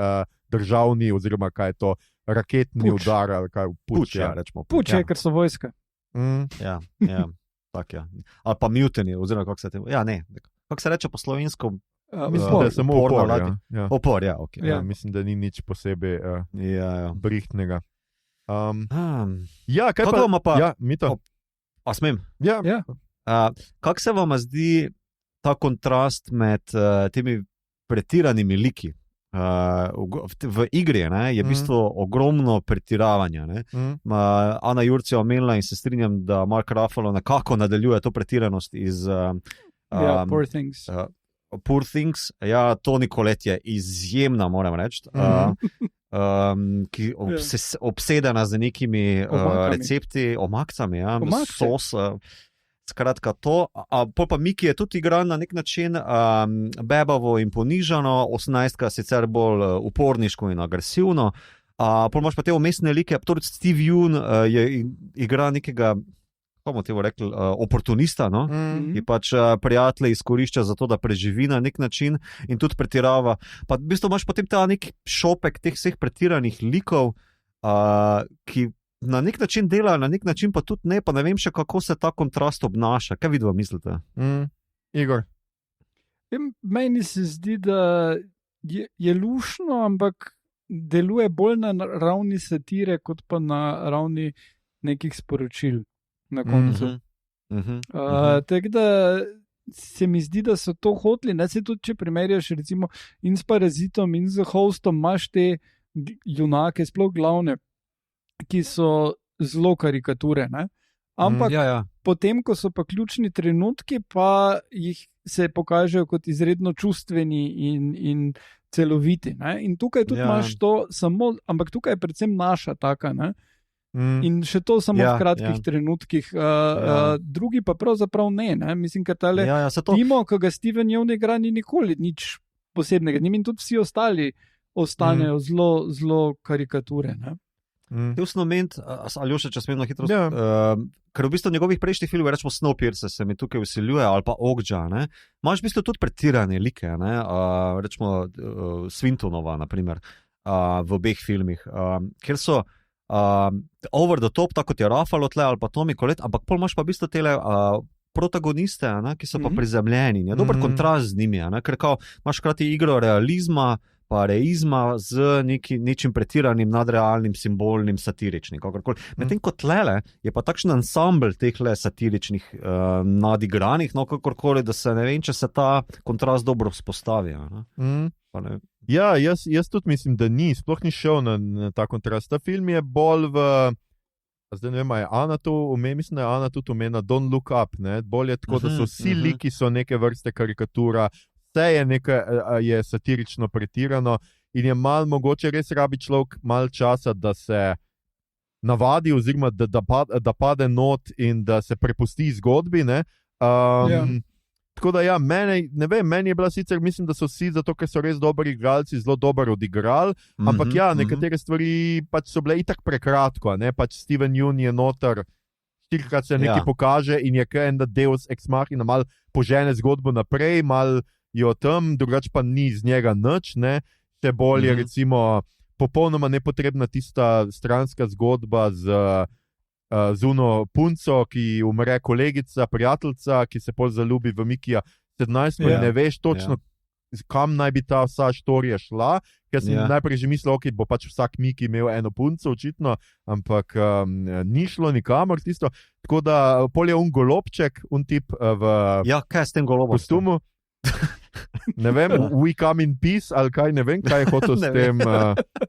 državni oziroma kaj je to, raketni udar ali kaj, puč, rečemo. Puč je, ker so vojska. Tak, ja. Ali pa mutiny, oziroma kako se temu. Ja, ne. Kako se reče po slovensko? Mislim, da je samo upor. Ja. Upor, ja, ok. Ja, mislim, da ni nič posebej brihtnega. Ja, kaj kako pa? Pa? Ja, Mito. A smem? Ja. Kako se vam zdi ta kontrast med temi pretiranimi liki? V igri je v bistvu ogromno pretiravanja. Ana Jurc je omenila in se strinjam, da Mark Ruffalo nekako nadaljuje to pretiranost iz Poor Things. Poor Things. Ja, Toni Collette je izjemna, moram reči. Ki obsedena z nekimi recepti, omakcami, sos. Skratka, to. Pol pa Miki je tudi igral na nek način bebavo in ponižano, 18 sicer bolj uporniško in agresivno. Pol imaš pa te umestne like, tudi Steve Yeun je igral nekega, kako bomo temu rekli, oportunista, no? Ki pač prijatelje izkorišča za to, da preživi na nek način in tudi pretirava. Pa v bistvu imaš potem ta nek šopek teh vseh pretiranih likov, ki na nek način dela, na nek način pa tudi ne, pa ne vem še, kako se ta kontrast obnaša. Kaj vidva mislite? Igor? Meni se zdi, da je lušno, ampak deluje bolj na ravni satire, kot pa na ravni nekih sporočil na koncu. Tako da se mi zdi, da so to hoteli, ne se tudi, če primerjaš recimo in s Parazitom in z Hostom, imaš te junake, sploh glavne, ki so zelo karikature, ne? Ampak potem, ko so pa ključni trenutki, pa jih se pokažejo kot izredno čustveni in celoviti. Ne? In tukaj tudi imaš to samo, ampak tukaj je predvsem naša taka, ne? In še to samo v kratkih trenutkih. Drugi pa pravzaprav ne. Mislim, ker tale Timo, ki ga Steven Yeun igra, ni nikoli nič posebnega. Njim in tudi vsi ostali ostanejo zelo, zelo karikature, ne? Te osnovment, Aljoša, če smem na hitro, ker v bistvu njegovih prejšnjih filmov, rečemo Snowpiercer, se mi tukaj vsiljuje, ali pa Okja, imaš v bistvu tudi pretirane like, rečemo Swintonova, naprimer, v obeh filmih, kjer so over the top, tako kot je Ruffalo tle, ali pa Toni Collette, ampak pol imaš pa v bistvu tele protagoniste, ki so pa prizemljeni, dober kontrast z njimi, ker kao, imaš krati igro realizma, pa reizma z nečim pretiranim, nadrealnim, simbolnim, satiričnim. Medtem kot tlele je pa takšen ansambl teh satiričnih nadigranih, kakorkoli, da se ne vem, če se ta kontrast dobro vzpostavi. Ja, jaz tudi mislim, da ni, sploh ni šel na ta kontrast. Ta film je bolj v, zdaj ne vem, je Ana to mislim, da je Ana tudi omenila Don't Look Up, ne? Bolj je tako, da so vsi liki so neke vrste karikatura, vse je nekaj, je satirično pretirano in je malo mogoče res rabi človek malo časa, da se navadi oziroma da pade not in da se prepusti zgodbi, ne? Tako da ja, meni je bila sicer, mislim, da so vsi, zato ker so res dobri igralci, zelo dobro odigrali, ampak nekatere stvari pač so bile itak prekratko, ne? Pač Steven Yeun je noter, 4-krat se nekaj pokaže in je kaj en Deus ex machina, malo požene zgodbo naprej, malo jo tam, drugače pa ni iz njega nič, ne? Še bolje recimo popolnoma nepotrebna tista stranska zgodba z uno punco, ki umre kolegica, prijateljica, ki se pol zaljubi v Mikija 17, in ne veš točno, kam naj bi ta vsa štorija šla, ker sem najprej že mislil, ok, bo pač vsak Miki imel eno punco, očitno, ampak ni šlo nikamor tisto, tako da pol je un golobček, un tip v kaj s tem golobom? Kostumu. Ne vem, we come in peace, ali kaj, ne vem, kaj je hotel s tem.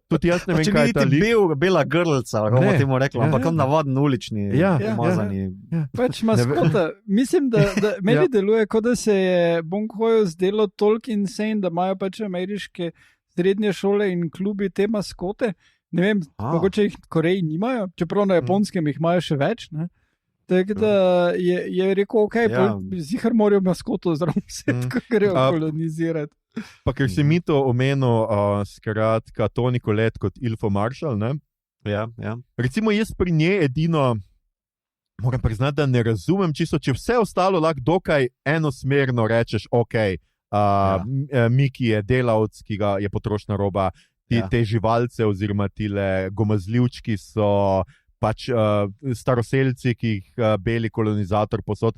Tudi jaz ne vem, kaj je ta lik. Bela grlca, kako bomo temu rekli, ampak on navaden ulični, umazani. Pač maskota. Mislim, da meni deluje, kot da se je Bong Joon-ho zdelo toliko insane, da imajo pač ameriške srednje šole in klubi te maskote. Ne vem, mogoče jih Koreji nimajo, čeprav na Japonskem jih imajo še več, ne? Tako da je rekel, ok, zihar morajo maskoto zraven vse, tako grejo kolonizirati. Pa ker si mi to omenil, skratka, Toni Collette kot Ilfo Marshall, ne? Ja. Recimo jaz pri njej edino, moram priznati, da ne razumem čisto, če vse ostalo lahko dokaj enosmerno rečeš, ok, Miki je delavc, ki ga je potrošna roba, te živalce oziroma tile gomazljivčki so pač staroselci, ki jih beli kolonizator posod.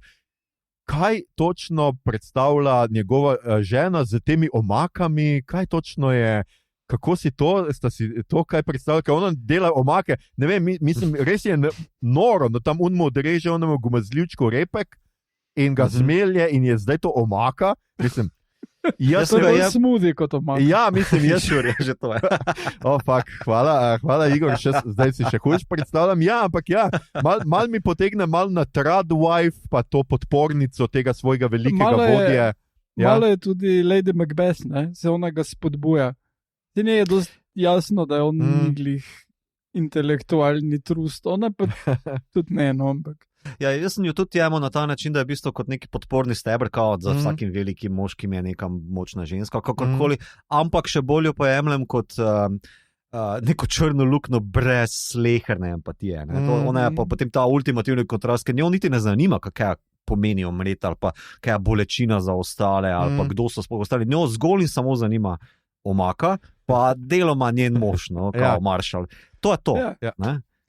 Kaj točno predstavlja njegova žena z temi omakami, kaj točno je, kako si to kaj predstavlja, ker ona dela omake, ne vem, mislim, res je noro, no tam unmo odreže onemu gumazljivčku repek in ga zmelje in je zdaj to omaka, mislim. To je smoothie kot omaka. Ja, mislim, jaz že to je. Hvala Igor, zdaj si še hujš predstavljam. Ja, ampak ja, mal mi potegne na Tradwife, pa to podpornico tega svojega velikega vodje. Malo je tudi Lady Macbeth, se ona ga spodbuja. Ti ne je dosti jasno, da je on niglih intelektualni trust, ona pa tudi ne, ampak. Ja, jaz sem jo tudi jemal na ta način, da je v bistvu kot neki podporni steber, kot za vsakim velikim moškim je neka močna ženska, kakorkoli, ampak še bolj jo pojemljem kot neko črno luknjo brez sleherne empatije. Ona je pa potem ta ultimativni kontrast, ker njo niti ne zanima, kaj pomeni umreti ali pa kaj je bolečina za ostale ali pa kdo so sploh ostali. Njo zgolj in samo zanima omaka, pa deloma njen mož, kao Marshall. To je to.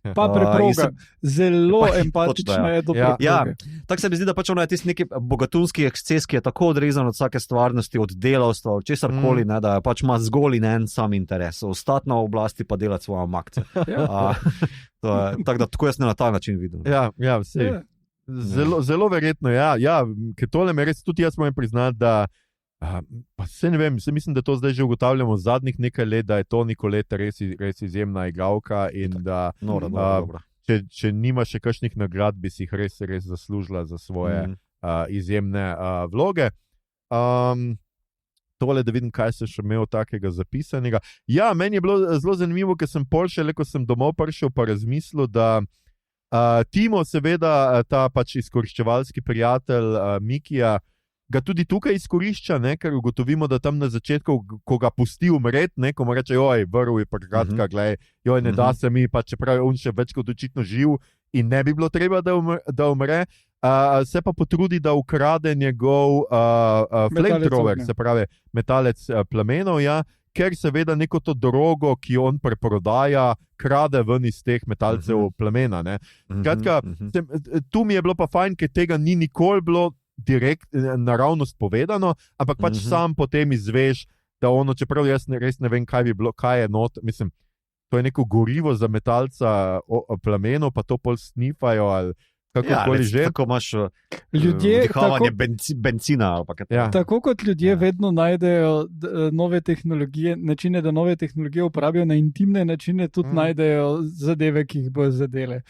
Pa preproga, zelo empatična je do preproge. Ja, tako se mi zdi, da pač ona je tisti neki bogatunski eksces, ki je tako odrezan od vsake stvarnosti, od delavstva, od česarkoli, da pač ima zgolj in en sam interes. Ostati na oblasti pa delati svoje omakce. Tako jaz ne na ta način vidim. Ja, vse. Zelo verjetno, ja, ker tole me res tudi jaz moram priznati, da pa se ne vem, mislim, da to zdaj že ugotavljamo zadnjih nekaj let, da je Toni Collette res izjemna igralka in da če nima še kakšnih nagrad, bi si jih res zaslužila za svoje izjemne vloge. Tole, da vidim, kaj se še imel takega zapisanega. Ja, meni je bilo zelo zanimivo, ker sem pol šele, ko sem domov prišel, pa razmislil, da Timo, seveda, ta pač izkoriščevalski prijatelj Mikija, ga tudi tukaj izkorišča, ker ugotovimo, da tam na začetku, ko ga pusti umreti, ko mu reče, vrv je prekratka, ne da se mi, pa čeprav je on še več kot očitno živ in ne bi bilo treba, da umre, se pa potrudi, da ukrade njegov flamethrower, se pravi metalec plamenov, ker seveda neko to drogo, ki jo on preprodaja, krade ven iz teh metalcev plamena. Skratka, tu mi je bilo pa fajn, ker tega ni nikoli bilo direkt, naravnost povedano, ampak pač sam potem izveš, da ono, čeprav jaz res ne vem, kaj bi bilo, kaj je not, mislim, to je neko gorivo za metalca plamenov, pa to pol snifajo ali kakorkoli že. Tako imaš vdihavanje benzina. Tako kot ljudje vedno najdejo nove tehnologije, načine, da nove tehnologije uporabijo na intimne načine, tudi najdejo zadeve, ki jih bo zadele,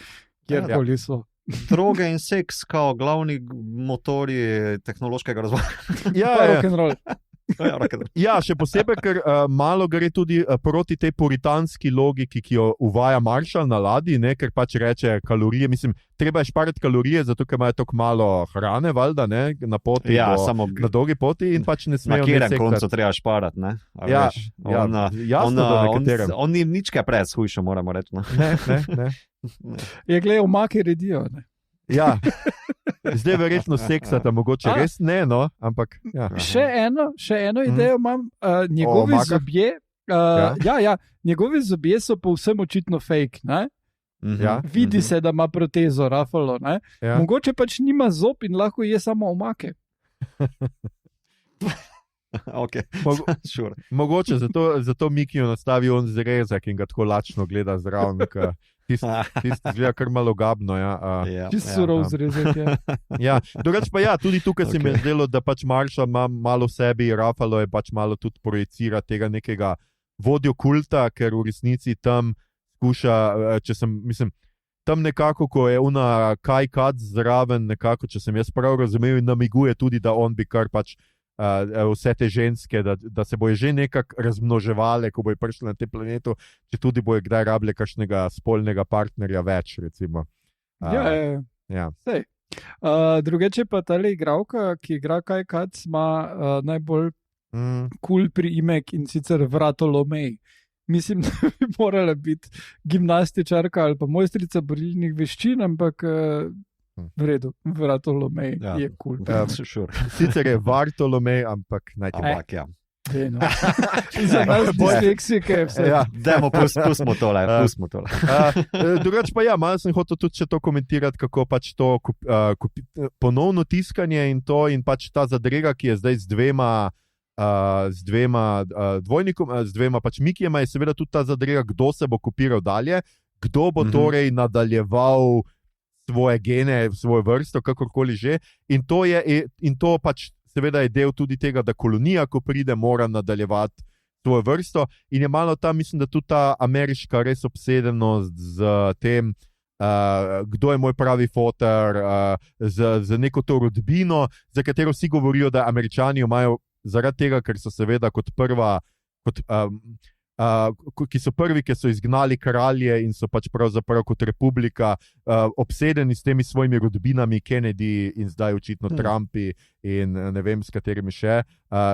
kjerkoli so. Droge in seks, kao glavni motorji tehnološkega razvoja. Rock'n'roll. Ja, še posebej, ker malo gre tudi proti tej puritanski logiki, ki jo uvaja Marshall na ladji, ker pač reče kalorije, mislim, treba je šparati kalorije, zato ker imajo tako malo hrane, valjda, na poti, na dolgi poti in pač ne smejo. Na kjerem koncu treba šparati, ne? Jasno, on jim nič kaj preshujša, moramo reči. Ne. Je gledal, omake redijo, ne? Ja, zdaj verjetno seksata, mogoče res ne, ampak ja. Še eno idejo imam, njegovi zobje, njegovi zobje so povsem očitno fake, ne? Vidi se, da ima protezo, Ruffalo, ne? Mogoče pač nima zob in lahko je samo omake. Mogoče, zato Mikijo nastavi on zrezek in ga tako lačno gleda zraven, tisti zgleda kar malo gabno. Čisto surov zrezek, Drugač pa tudi tukaj se mi je zdelo, da pač Marshall ima malo v sebi, Ruffalo je pač malo tudi projicira tega nekega vodjo kulta, ker v resnici tam skuša, tam nekako, ko je ona Kai Katz zraven, nekako, če sem jaz prav razumel, in namiguje tudi, da on bi kar pač vse te ženske, da se bojo že nekako razmnoževale, ko bojo prišli na tem planetu, če tudi bojo kdaj rabile kakšnega spolnega partnerja več, recimo. Sej. Drugače pa ta igralka, ki igra Kai Katz, ima najbolj cool priimek in sicer Vratolomej. Mislim, da bi morala biti gimnastičarka ali pa mojstrica borilnih veščin, ampak v redu, Vratolomej je cool. Sicer je Vartolomej, ampak naj ti bak, Za nas disleksike vse. Ja. Dajmo, pustimo tole. Drugač pa ja, malo sem hotel tudi še to komentirati, kako pač to ponovno tiskanje in to in pač ta zadrega, ki je zdaj z dvema pač Mikijema, je seveda tudi ta zadrega, kdo se bo kopiral dalje, kdo bo torej nadaljeval svoje gene, svojo vrsto, kakorkoli že. In to pač seveda je del tudi tega, da kolonija, ko pride, mora nadaljevati svojo vrsto. In je malo tam, mislim, da tudi ta ameriška res obsedenost z tem, kdo je moj pravi foter, z neko to rodbino, za katero vsi govorijo, da Američani imajo zaradi tega, ker so seveda ki so prvi, ki so izgnali kralje in so pač pravzaprav kot republika obsedeni s temi svojimi rodbinami, Kennedy in zdaj očitno Trumpi in ne vem, s katerimi še.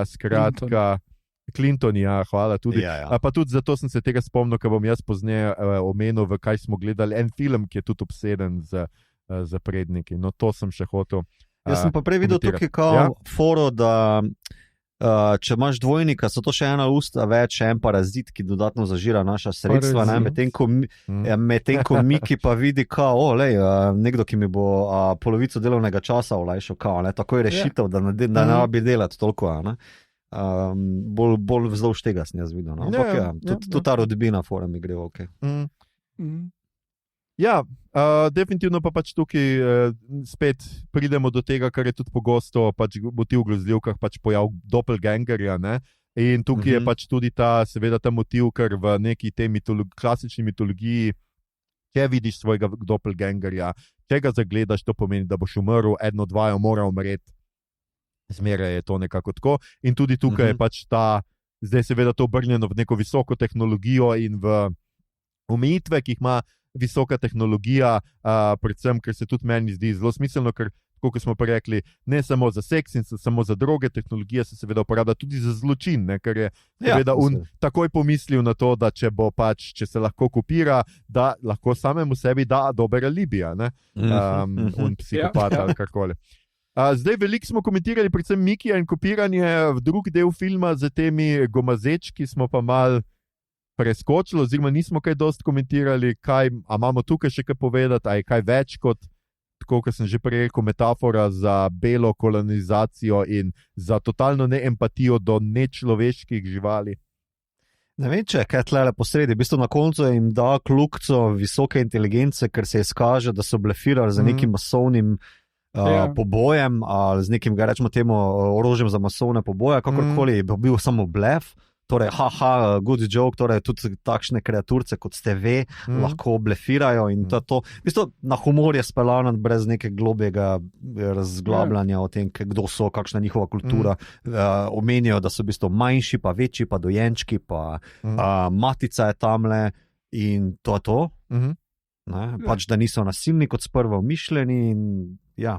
Skratka, Clinton, ja, hvala tudi. Ja. Pa tudi zato sem se tega spomnil, ker bom jaz pozneje omenil, v kaj smo gledali en film, ki je tudi obseden z predniki. No, to sem še hotel. Jaz sem pa prej videl tukaj foro, da če imaš dvojnika, so to še ena usta več, en parazit, ki dodatno zažira naša sredstva, medtem ko Miki pa vidi, nekdo, ki mi bo polovico delovnega časa olajšal, tako je rešitev, da ne bi delati toliko. Bolj vzdolž tega sem jaz videl. Tudi ta rodbina fora mi gre ok. Ja, definitivno pa pač tukaj spet pridemo do tega, kar je tudi pogosto pač motiv v grozljivkah, pač pojav doppelgangerja, ne? In tukaj je pač tudi seveda ta motiv, ker v neki tej klasični mitologiji, če vidiš svojega doppelgangerja, če ga zagledaš, to pomeni, da boš umrl, eno, dva mora umreti. Zmeraj je to nekako tako. In tudi tukaj je pač zdaj seveda to obrnjeno v neko visoko tehnologijo in v omejitve, ki jih ima visoka tehnologija, predvsem, ker se tudi meni zdi zelo smiselno, ker, kot smo pa rekli, ne samo za seks in samo za droge, tehnologija se seveda uporablja tudi za zločin, ne? Ker je seveda takoj pomislil na to, da če se lahko kopira, da lahko samemu sebi da dober alibi, psihopata ali karkoli. Zdaj, veliko smo komentirali, predvsem Mikija in kopiranje, v drugi del filma z temi gomazečki smo pa mal preskočili, oziroma nismo kaj dosti komentirali, imamo tukaj še kaj povedati, je kaj več kot, tako kot sem že prej rekel, metafora za belo kolonizacijo in za totalno neempatijo do nečloveških živali. Ne vem, če je kaj tlele posredi. V bistvu na koncu jim da klukco visoke inteligence, ker se izkaže, da so blefirali za nekim masovnim pobojem ali z nekim, rečemo temu, orožjem za masovne poboje, kakorkoli je bil samo blef. Torej, good joke, torej tudi takšne kreaturce, kot ste ve, lahko blefirajo in to. V bistvu na humor je speljano brez neke globjega razglabljanja o tem, kdo so, kakšna njihova kultura. Omenijo, da so v bistvu manjši, pa večji, pa dojenčki, pa matica je tamle in to je to. Pač, da niso nasilni, kot sprva umišljeni in ja.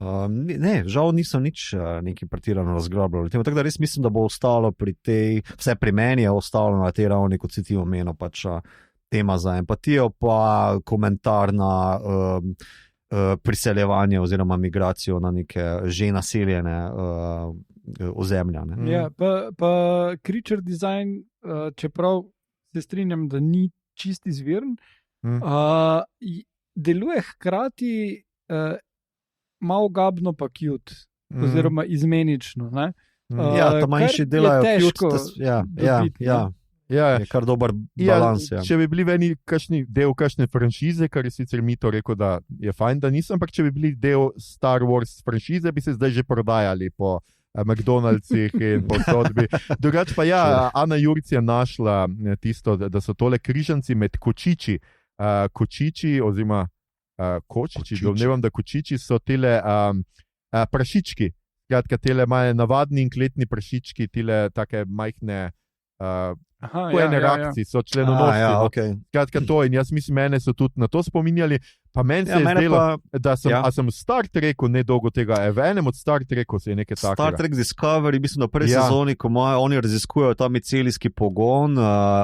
Žal niso nič neki pretirano razglabljali. Tako da res mislim, da bo ostalo pri tej, vse pri meni je ostalo na tej ravni, kot si ti omenil, pač tema za empatijo, pa komentar na priseljevanje oziroma migracijo na neke že naseljene ozemlja. Ja, pa creature design, čeprav se strinjam, da ni čist izviren, deluje hkrati malo gabno pa cute, oziroma izmenično. Ta manjši delajo cute. Je kar dober balans. Če bi bili del kakšne franšize, kar je sicer mi to rekel, da je fajn, da nisem, ampak če bi bili del Star Wars franšize, bi se zdaj že prodajali po McDonald'sih in po sodbi. Drugač pa Ana Jurc je našla tisto, da so tole križanci med kočiči. Kočiči oziroma kočiči, domnevam, da kočiči so tele prašički. Skratka, tele imajo navadni in kletni prašički, tele take majhne reakcije, so členonošci. Skratka, to in jaz mislim, mene so tudi na to spominjali. Pa meni se je zdelo, da sem v Star Treku nedolgo tega, v enem od Star Trekov se je nekaj takega. Star Trek Discovery, mislim, na prvi sezoni, ko oni raziskujejo ta micelijski pogon,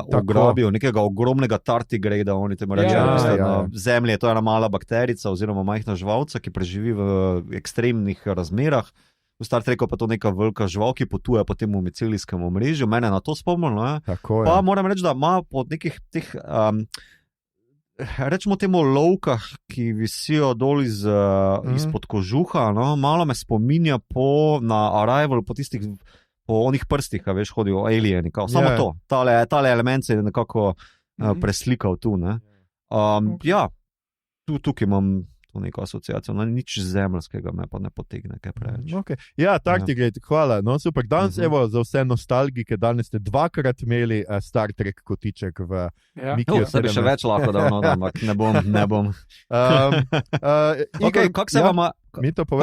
ugrabijo nekega ogromnega tardigrada, oni temu rečejo, Zemlje je to ena mala bakterica oziroma majhna živalca, ki preživi v ekstremnih razmerah. v Star Treku pa to neka velika žival, ki potuje po tem micelijskem omrežju. Mene na to spomnilo. Pa moram reči, da ima po nekih teh, rečemo temu lovkah, ki visijo dol izpod kožuha, no? Malo me spominja na Arrival, po onih prstih, a veš, hodijo alieni. Samo to, tale element se je nekako preslikal tu. Ne? Ja, tukaj imam neko asociacijo, no, nič zemljskega me pa ne potegne, kaj preveč. Okay. Ja, Tardigrade, hvala. No, super. Danes, evo, za vse nostalgike, danes ste 2-krat imeli Star Trek kotiček v Mikiju. Se bi še več lahko dal, ampak ne bom. Okay, kako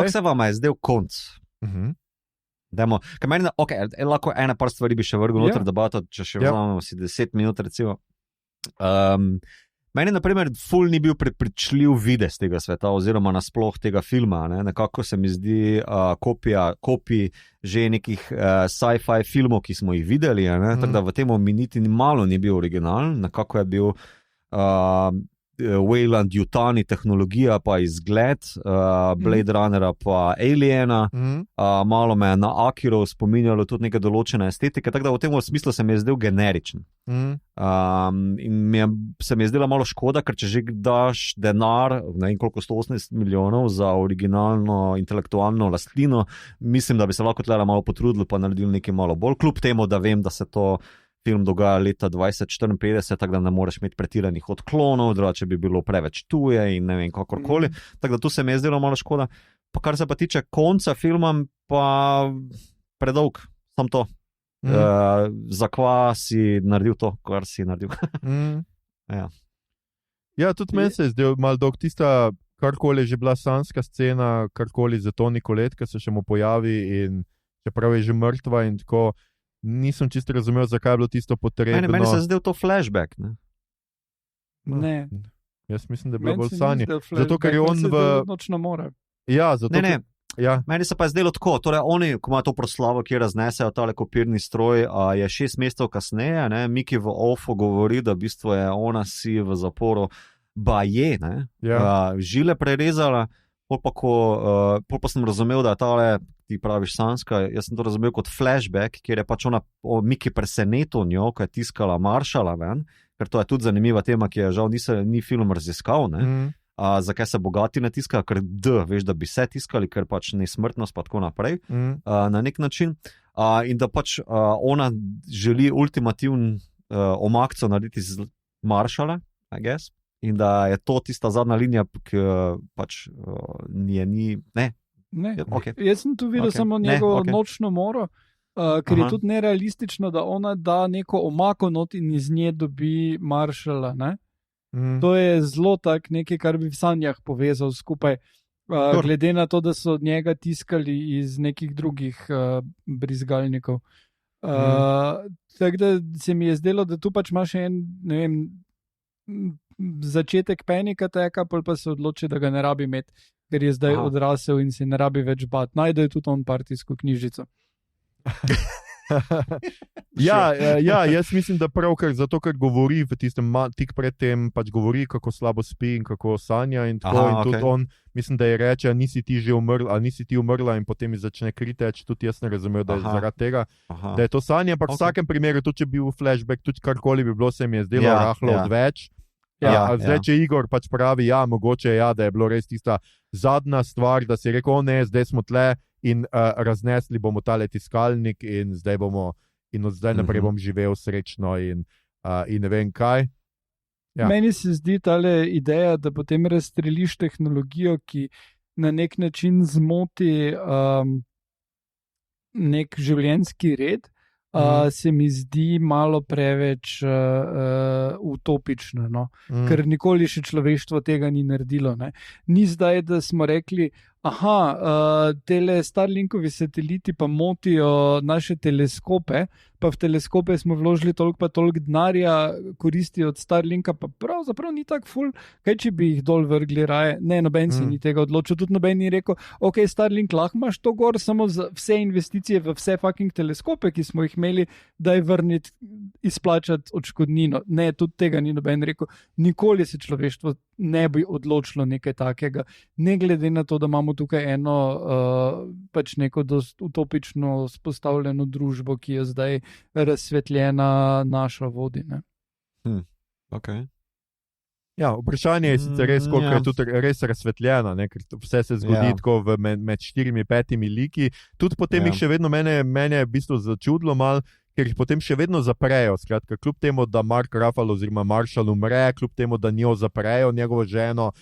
se vama je zdel konc? Demo, meni, lahko ena par stvari bi še vrgel noter debato, če še vzamemo si 10 minut, recimo. Meni, na primer, ful ni bil prepričljiv videz tega sveta, oziroma nasploh tega filma. Ne? Nekako se mi zdi kopij že nekih sci-fi filmov, ki smo jih videli. Tako da v tem mi niti malo ni bil originalen. Nekako je bil Weyland-Yutani tehnologija, pa izgled Blade Runnera, pa Aliena. Malo me je na Akiro spominjalo tudi neke določene estetike, tako da v tem smislu se mi je zdel generičen. In se mi je zdela malo škoda, ker če že daš denar, ne vem koliko, 180 milijonov za originalno intelektualno lastnino, mislim, da bi se lahko tlele malo potrudili pa naredili nekaj malo bolj, kljub temu, da vem, da se to film dogaja leta 2054, tako da ne moreš imeti pretiranih odklonov, drugače bi bilo preveč tuje in ne vem kakorkoli. Tako da tu se mi je zdelo malo škoda. Pa kar se pa tiče konca filma, pa predolg, sam to. Zakva si naredil to, kar si naredil. Ja, tudi meni se je zdel malo dolg. Tista, karkoli je že bila sanska scena, karkoli za Toni Collette, ki se še mu pojavi in čeprav je že mrtva in tako. Nisem čisto razumel, zakaj je bilo tisto potrebno. Meni se je zdel to flashback, ne? Ne. Jaz mislim, da je bilo bolj sanje. Zato, ker je on v... Nočno more. Ja, zato... Ne. Ja. Meni se pa je zdelo tako, torej oni, ko imajo to proslavo, kjer raznesejo tale kopirni stroj, je 6 mesecev kasneje, ne? Miki v Offu govori, da v bistvu je ona si v zaporu baje, ne? Žile prerezala, pol pa sem razumel, da je tale, ti praviš sanska, jaz sem to razumel kot flashback, kjer je pač ona Miki presenetil njo, ko je tiskala Maršala ven, ker to je tudi zanimiva tema, ki je žal ni film raziskal, ne? Zakaj se bogati ne tiskajo, ker veš, da bi se tiskali, ker pač nesmrtnost pa tako naprej, na nek način. In da pač ona želi ultimativen omakco narediti z Maršala, I guess, in da je to tista zadnja linija, ki pač ni. Ne, okay. Jaz sem tu videl samo njegovo nočno moro, ker je tudi nerealistično, da ona da neko omako not in iz nje dobi Maršala. To je zelo tak nekaj, kar bi v sanjah povezal skupaj, glede na to, da so od njega tiskali iz nekih drugih brizgalnikov. Tako da se mi je zdelo, da tu pač imaš en, ne vem, začetek Panic Attacka, pa se odloči, da ga ne rabi imeti, ker je zdaj odrasel in se ne rabi več bati. Najde tudi on partijsko knjižico. Jaz mislim, da prav, zato ker govori v tistem tik pred tem, pač govori, kako slabo spi in kako sanja in tako. In tudi on, mislim, da je reče, nisi ti že umrla, ali nisi ti umrla in potem mi začne kriteč, tudi jaz ne razumel, da je zaradi tega, da je to sanje, ampak v vsakem primeru, tudi če bi bil flashback, tudi karkoli bi bilo, se mi je zdelo rahlo odveč. Zdaj, če Igor pač pravi, mogoče da je bilo res tista zadnja stvar, da si je rekel, ne, zdaj smo tle in raznesli bomo tale tiskalnik in zdaj bomo, in od zdaj naprej bom živel srečno in ne vem kaj. Meni se zdi tale ideja, da potem razstreliš tehnologijo, ki na nek način zmoti nek življenjski red, se mi zdi malo preveč utopično, no? Ker nikoli še človeštvo tega ni naredilo. Ne? Ni zdaj, da smo rekli, tele Starlinkovi sateliti pa motijo naše teleskope, pa v teleskope smo vložili toliko denarja, koristi od Starlinka, pa pravzaprav ni tak ful, kaj če bi jih dol vrgli raje. Ne, noben se ni tega odločil, tudi noben ni rekel, ok, Starlink lahko imaš to gor, samo za vse investicije v vse fucking teleskope, ki smo jih imeli, daj vrniti, izplačati odškodnino. Ne, tudi tega ni noben rekel. Nikoli se človeštvo ne bi odločilo nekaj takega, ne glede na to, da imamo tukaj eno pač neko dost utopično spostavljeno družbo, ki je zdaj razsvetljena naša vodina. Okay. Ja, vprašanje je sicer res, koliko je tudi res razsvetljena, ne? Ker vse se zgodi tako med 4-5 liki. Tudi potem jih še vedno mene je v bistvu začudilo malo, ker jih potem še vedno zaprejo. Skratka, kljub temu, da Mark Ruffalo oziroma Marshall umre, kljub temu, da njo zaprejo, njegovo ženo,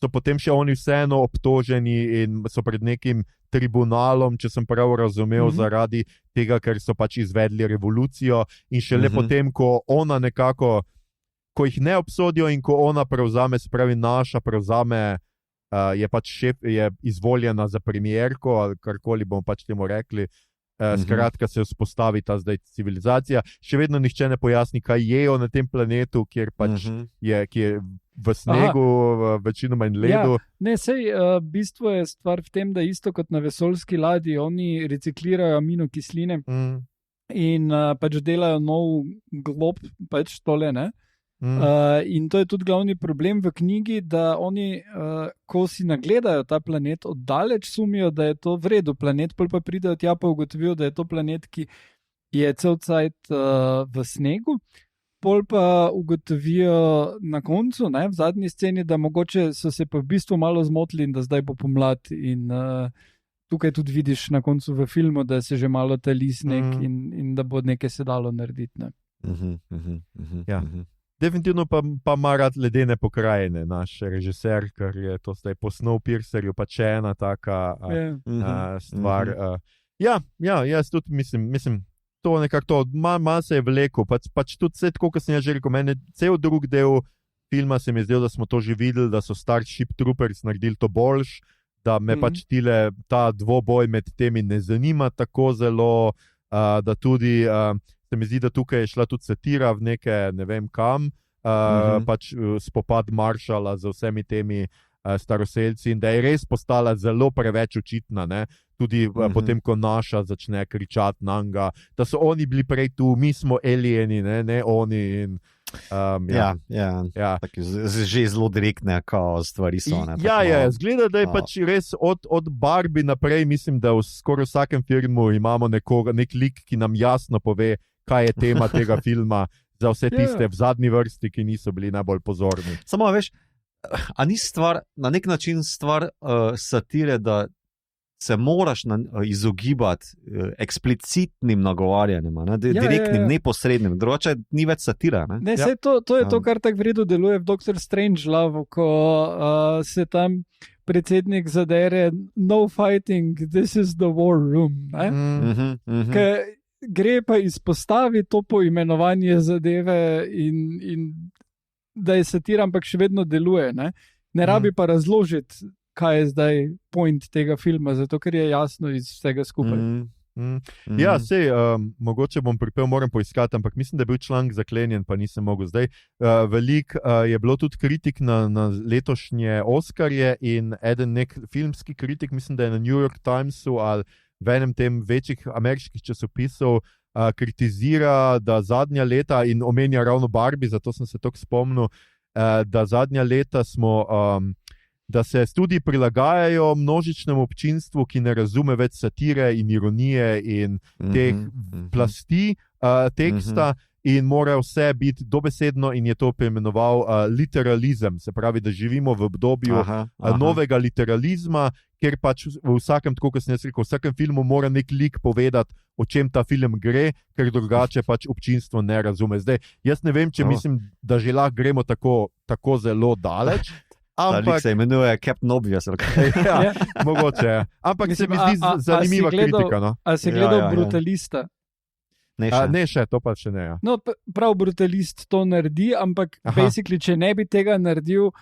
so potem še oni vseeno obtoženi in so pred nekim tribunalom, če sem prav razumel, zaradi tega, ker so pač izvedli revolucijo in šele potem, ko ona nekako, ko jih ne obsodijo in ko ona prevzame, se pravi naša prevzame, je pač šef, je izvoljena za premierko ali karkoli bomo pač temu rekli. Skratka se vzpostavi ta zdaj civilizacija. Še vedno nihče ne pojasni, kaj jejo na tem planetu, kjer pač ki je v snegu, večinoma in ledu. Ja, ne, sej, bistvo je stvar v tem, da isto kot na vesoljski ladji, oni reciklirajo aminokisline in pač delajo nov glob, pač tole, ne? In to je tudi glavni problem v knjigi, da oni, ko si nagledajo ta planet, oddaleč sumijo, da je to v redu planet, pol pa pridejo tja pa ugotovijo, da je to planet, ki je cel cajt v snegu, pol pa ugotovijo na koncu, ne, v zadnji sceni, da mogoče so se pa v bistvu malo zmotili in da zdaj bo pomlad in tukaj tudi vidiš na koncu v filmu, da se že malo tali sneg in da bo nekaj se dalo narediti. Ne. Ja. Definitivno pa ima rad ledene pokrajine, naš režiser, ker je to zdaj po Snowpiercerju pač ena taka stvar. Jaz tudi mislim, to nekako to, malo se je vlekel, pač tudi vse tako, kot sem jaz že rekel, meni cel drug del filma se mi je zdel, da smo to že videli, da so Starship Troopers naredili to boljš, da me pač ta dvoboj med temi ne zanima tako zelo, da tudi se mi zdi, da tukaj je šla tudi satira v neke, ne vem kam, pač spopad Marshalla z vsemi temi staroseljci in da je res postala zelo preveč očitna, ne? Tudi potem, ko naša začne kričati na njega, da so oni bili prej tu, mi smo alieni, ne oni in že zelo direktne stvari so. Zgleda, da je pač res od Barbie naprej, mislim, da v skoraj vsakem filmu imamo nek lik, ki nam jasno pove, kaj je tema tega filma za vse tiste v zadnji vrsti, ki niso bili najbolj pozorni. Samo veš, a ni stvar, na nek način stvar satire, da se moraš izogibati eksplicitnim nagovarjanjem, direktnim, neposrednim, drugače ni več satira. Ne, to je to, kar tako vredo deluje v Dr. Strangelove, ko se tam predsednik zadere no fighting, this is the war room. Gre pa izpostaviti to poimenovanje zadeve in da je satira, ampak še vedno deluje. Ne rabi pa razložiti, kaj je zdaj point tega filma, zato ker je jasno iz vsega skupaj. Ja, sej, mogoče bom pripel, moram poiskati, ampak mislim, da je bil članek zaklenjen, pa nisem mogel zdaj. Veliko je bilo tudi kritik na letošnje Oskarje in eden nek filmski kritik, mislim, da je na New York Timesu ali v enem tem večjih ameriških časopisov kritizira, da zadnja leta in omenja ravno Barbie, zato sem se tako spomnil, da zadnja leta smo, da se studiji prilagajajo množičnemu občinstvu, ki ne razume več satire in ironije in teh plasti teksta in mora vse biti dobesedno in je to poimenoval literalizem, se pravi, da živimo v obdobju novega literalizma, ker pač v vsakem, tako kot sem jaz rekel, v vsakem filmu mora nek lik povedati, o čem ta film gre, ker drugače pač občinstvo ne razume. Zdaj, jaz ne vem, če mislim, da že lahko gremo tako zelo daleč. Ampak se imenuje Captain Obvious. Ja, mogoče. Ampak mislim, se mi zdi zanimiva kritika. No? A si gledal Brutalista? Ne še, to pa še ne. Ja. No, prav Brutalist to naredi, ampak basically, če ne bi tega naredil,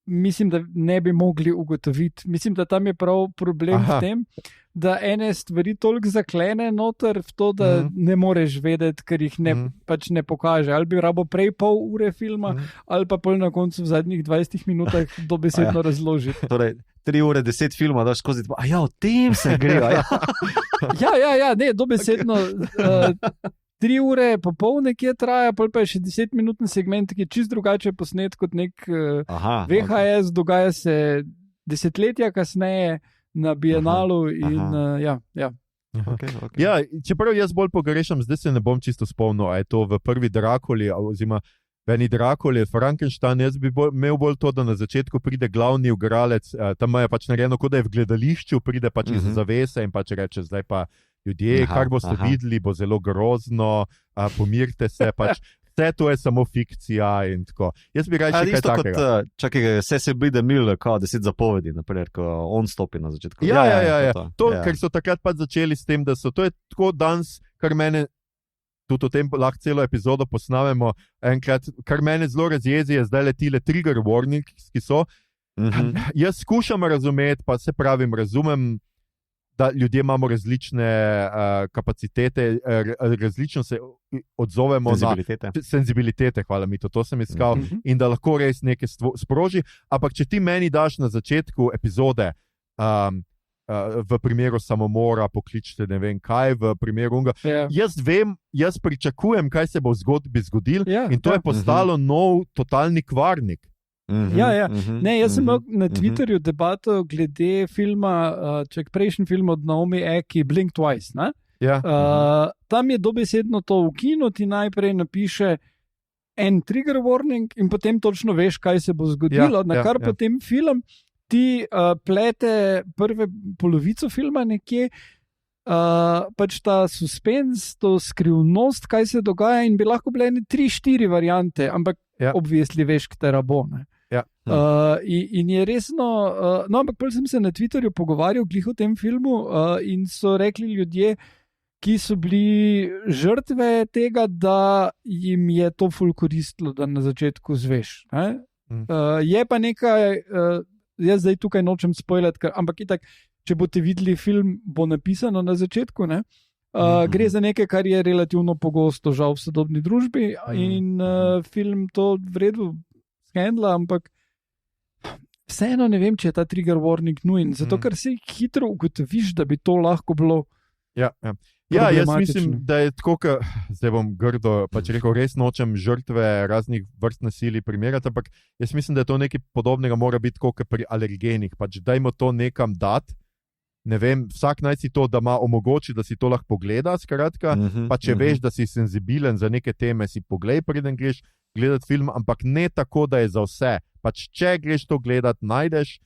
mislim, da ne bi mogli ugotoviti. Mislim, da tam je prav problem v tem, da ene stvari toliko zaklene noter v to, da ne moreš vedeti, ker jih pač ne pokaže. Ali bi rabo prej pol ure filma, ali pa pol na koncu v zadnjih 20 minutah dobesedno razložiti. Torej, 3 ure 10 filma daš skozi, o tem se gre. Ja, ne, dobesedno 3 ure popolne, ki je traja, pa je še 10-minutni segment, ki je čist drugače posnet kot nek VHS, dogaja se desetletja kasneje na Bienalu in ja. Okay. Ja, čeprav jaz bolj pogrešam, zdaj se ne bom čisto spomnil, a je to v prvi Drakuli, oziroma v eni Drakuli, Frankenstein, jaz bi imel bolj to, da na začetku pride glavni igralec, tam je pač narejeno, kot da je v gledališču, pride pač iz zavese in pač reče, zdaj pa ljudje, kar boste videli, bo zelo grozno, pomirite se, pač vse to je samo fikcija in tako. Jaz bi rekel, kaj takega. Čakaj, vse se bi demil, kao 10 zapovedi, naprej, ko on stopi na začetku. Ja. Ker so takrat pač začeli s tem, da so, to je tako danes, kar mene, tudi o tem lahko celo epizodo posnamemo, enkrat, kar mene zelo razjezi, je zdaj letile trigger warnings, ki so. Jaz skušam razumeti, pa se pravim, razumem, da ljudje imamo različne kapacitete, različno se odzovemo na senzibilitete, hvala mi, to sem iskal, in da lahko res nekaj sproži. Ampak če ti meni daš na začetku epizode, v primeru samomora, pokličite ne vem kaj, v primeru unga, jaz pričakujem, kaj se bo v zgodbi zgodilo, in to je postalo nov totalni kvarnik. Ne, jaz sem imel na Twitterju debato glede filma, prejšnji film od Naomi Eki, Blink Twice. Tam je dobesedno to v kinu, ti najprej napiše en trigger warning in potem točno veš, kaj se bo zgodilo, na kar potem film ti plete prve polovico filma nekje, pač ta suspens, to skrivnost, kaj se dogaja, in bi lahko bile 3-4 variante, ampak obvisli veš, katera bo. In je resno, no, ampak pol sem se na Twitterju pogovarjal glih o tem filmu in so rekli ljudje, ki so bili žrtve tega, da jim je to ful koristilo, da na začetku zveš. Je pa nekaj, jaz zdaj tukaj nočem spoilati, ampak itak, če boste videli film, bo napisano na začetku, ne? Gre za nekaj, kar je relativno pogosto žal v sodobni družbi in film to v redu skendla, ampak vseeno ne vem, če je ta trigger warning nujen, zato ker se hitro ugotoviš, da bi to lahko bilo. Ja, jaz mislim, da je tako, zdaj bom grdo pač rekel, res nočem žrtve raznih vrst nasilij primerjati, ampak jaz mislim, da je to nekaj podobnega, mora biti tako, kot pri alergenih, pač dajmo to nekam dati. Ne vem, vsak naj si to, da ima omogoči, da si to lahko pogleda, skratka, pa če veš, da si senzibilen za neke teme, si poglej, preden greš gledati film, ampak ne tako, da je za vse. Pač če greš to gledati, najdeš,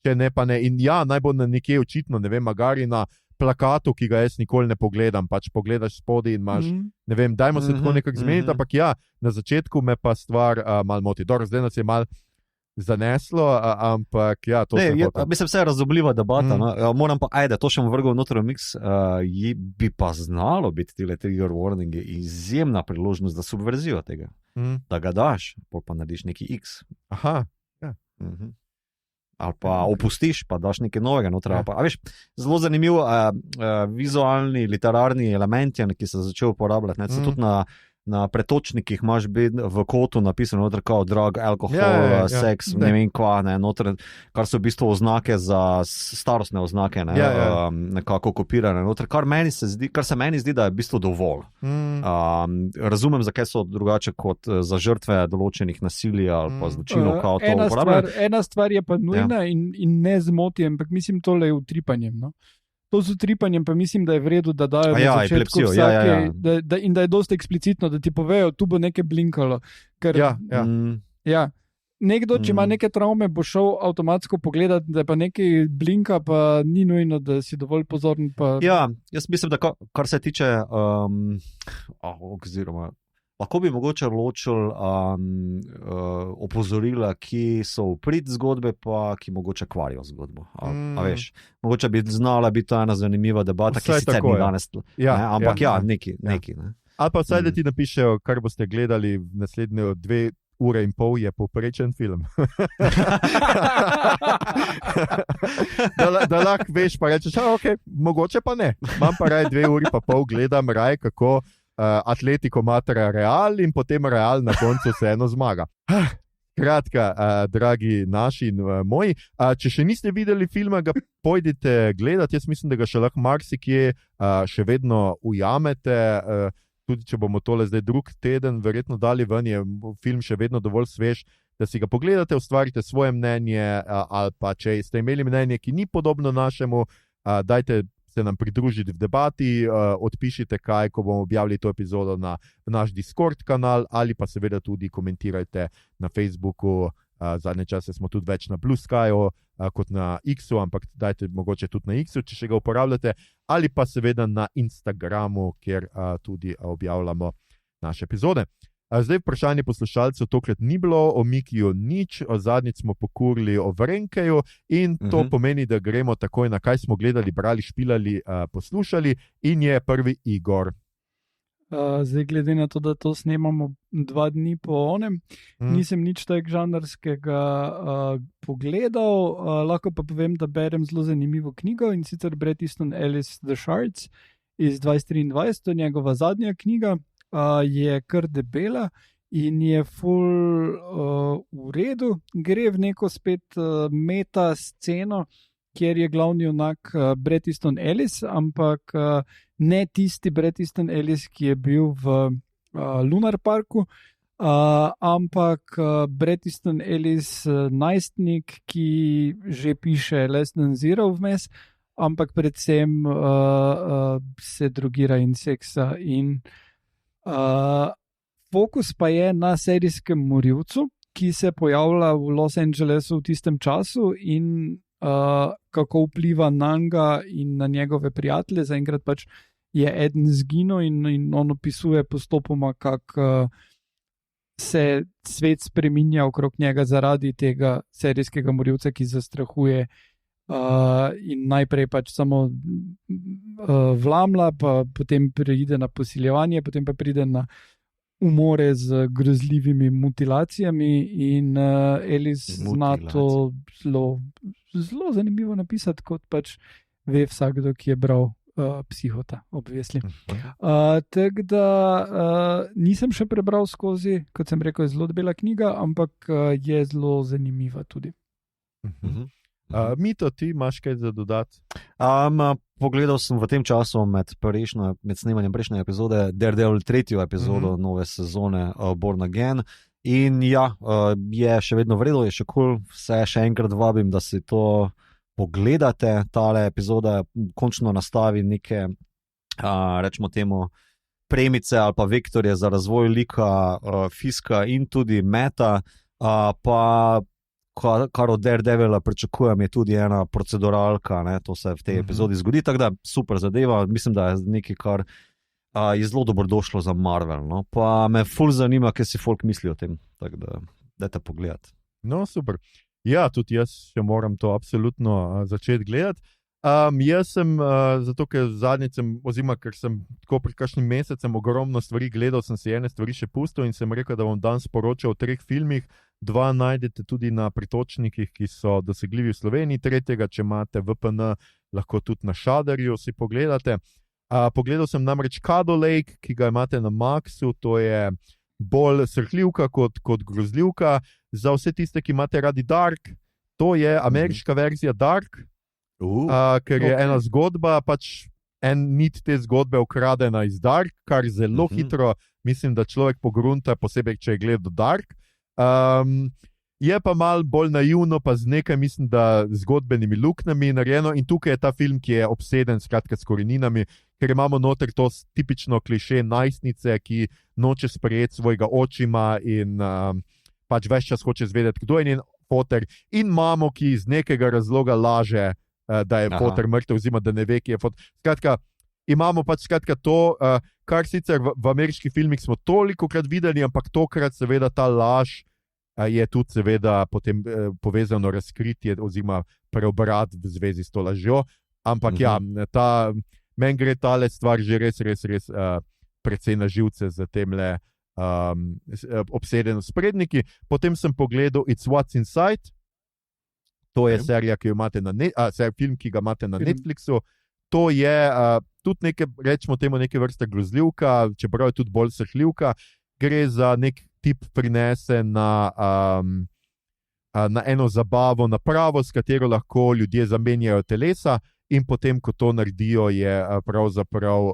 če ne, pa ne. In ja, naj bo na nekje očitno, ne vem, magari na plakatu, ki ga jaz nikoli ne pogledam, pač pogledaš spodaj in imaš, ne vem, dajmo se tako nekako zmeniti, ampak ja, na začetku me pa stvar malo moti. Dobro, zdaj nas je malo zaneslo, ampak ja, to se hoče. Mislim, vse je razobljiva debata, no? Moram pa, ajde, to še bom vrgel noter v mix, bi pa znalo biti tile trigger warningi izjemna priložnost za subverzijo tega, da ga daš, pa narediš neki X. Aha, ali pa opustiš, pa daš nekaj novega noter. A veš, zelo zanimiv vizualni, literarni element je, ki se začel uporabljati. Se tudi na pretočnikih imaš v kotu napisano noter kao drug, alkohol, seks, ne vem kva, noter, kar so v bistvu oznake za starostne oznake, nekako kopirane noter, kar se meni zdi, da je v bistvu dovolj. Razumem, zakaj so drugače kot za žrtve določenih nasilij ali pa zločinov, kao to uporabljajo. Ena stvar je pa nujna in ne zmoti, ampak mislim, tole je utripanjem, no. To z utripanjem pa mislim, da je v redu, da dajo na začetku vsake, in da je dosti eksplicitno, da ti povejo, tu bo nekaj blinkalo. Ker, nekdo, če ima neke travme, bo šel avtomatsko pogledati, da pa nekaj blinka, pa ni nujno, da si dovolj pozoren. Ja, jaz mislim, da kar se tiče oziroma lahko bi mogoče ločil opozorila, ki so v prid zgodbe, pa ki mogoče kvarijo zgodbo. A veš, mogoče bi znala biti to ena zanimiva debata, ki sicer ni danes. Ampak neki. Ne? Ali pa vsaj, da ti napišejo, kar boste gledali v naslednje 2,5 ure je povprečen film. da lahko veš, pa rečeš, ok, mogoče pa ne. Imam pa raj 2,5 ure, gledam raj, kako Atletico matra Real in potem Real na koncu vseeno zmaga. Kratka, dragi naši in moji, če še niste videli filma, ga pojdite gledati. Jaz mislim, da ga še lahko marsikje še vedno ujamete. tudi če bomo tole zdaj drug teden verjetno dali ven, je film še vedno dovolj svež, da si ga pogledate, ustvarite svoje mnenje, ali pa če ste imeli mnenje, ki ni podobno našemu, dajte se nam pridružiti v debati, odpišite kaj, ko bomo objavili to epizodo na naš Discord kanal, ali pa seveda tudi komentirajte na Facebooku. Zadnje čase smo tudi več na Blue Skyju kot na X-u, ampak dajte mogoče tudi na X-u, če še ga uporabljate, ali pa seveda na Instagramu, kjer tudi objavljamo naše epizode. Zdaj vprašanje poslušalcev tokrat ni bilo o Mikiju nič, zadnjič smo pokurili o Vrenkeju in to pomeni, da gremo takoj na kaj smo gledali, brali, špilali, poslušali in je prvi Igor. Zdaj, glede na to, da to snemamo 2 dni po onem, nisem nič tak žanrskega pogledal, lahko pa povem, da berem zelo zanimivo knjigo in sicer Bret Easton Ellis The Shards iz 2023, to je njegova zadnja knjiga, je kar debela in je ful v redu, gre v neko spet meta sceno, kjer je glavni junak Bret Easton Ellis, ampak ne tisti Bret Easton Ellis, ki je bil v Lunar Parku, ampak Bret Easton Ellis najstnik, ki že piše Less Than Zero vmes, ampak predvsem se drogira in seksa in fokus pa je na serijskem morilcu, ki se pojavlja v Los Angelesu v tistem času in kako vpliva na njega in na njegove prijatelje. Zaenkrat pač je eden zginil in on opisuje postopoma, kako se svet spreminja okrog njega zaradi tega serijskega morilca, ki zastrahuje in najprej pač samo vlamla, pa potem pride na posiljevanje, potem pa pride na umore z grozljivimi mutilacijami in Ellis zna to zelo zanimivo napisati, kot pač ve vsakdo, ki je bral Psihota, obvesli. Tako da nisem še prebral skozi, kot sem rekel, je zelo debela knjiga, ampak je zelo zanimiva tudi. Mito, ti imaš kaj za dodati? Pogledal sem v tem času med snemanjem prejšnje epizode Daredevil 3. epizodo nove sezone Born Again in ja, je še vedno v redu, je še cool, vse še enkrat vabim, da si to pogledate. Tale epizoda končno nastavi neke, rečemo temu, premice ali pa vektorje za razvoj lika Fiska in tudi Meta, pa kar od Daredevila pričakujem, je tudi ena proceduralka, ne? To se v tej epizodi zgodi, tako da super zadeva, mislim, da je nekaj, kar je zelo dobrodošlo za Marvel, no? Pa me ful zanima, kaj si folk misli o tem, tako da dajte pogledati. No, super. Ja, tudi jaz še moram to absolutno začeti gledati. Jaz sem, zato ker zadnjicem, oziroma ker sem tako pred kakšnim mesecem ogromno stvari gledal, sem si ene stvari še pustil in sem rekel, da bom danes poročal o 3 filmih. 2 najdete tudi na pritočnikih, ki so dosegljivi v Sloveniji, 3. če imate VPN, lahko tudi na Shudderju si pogledate. Pogledal sem namreč Caddo Lake, ki ga imate na Maxu, to je bolj srhljivka kot grozljivka. Za vse tiste, ki imate radi Dark, to je ameriška verzija Dark, ker je ena zgodba, pač en nit te zgodbe ukradena iz Dark, kar zelo hitro, mislim, da človek pogrunta, posebej, če je gledal Dark. Je pa malo bolj naivno, pa z nekaj, mislim, da zgodbenimi luknjami narejeno in tukaj je ta film, ki je obseden skratka s koreninami, ker imamo noter to tipično kliše najstnice, ki noče sprejeti svojega očima in pač ves čas hoče zvedeti, kdo je njen foter, in mamo, ki iz nekega razloga laže, da je foter mrtev, oziroma da ne ve, ki je foter. Skratka, imamo pač to, kar sicer v ameriških filmih smo tolikokrat videli, ampak tokrat seveda ta laž je tudi seveda potem povezano razkritje oziroma preobrat v zvezi s to lažjo. Ampak ja, meni gre tale stvar že res precej na živce z temle obsedeno spredniki. Potem sem pogledal It's What's Inside. To je serija, ki jo imate film, ki ga imate na Netflixu. To je tudi neke, rečemo temu, neke vrste grozljivka, čeprav je tudi bolj srhljivka. Gre za nek tip prinese na eno zabavo, napravo, s katero lahko ljudje zamenjajo telesa in potem, ko to naredijo, je pravzaprav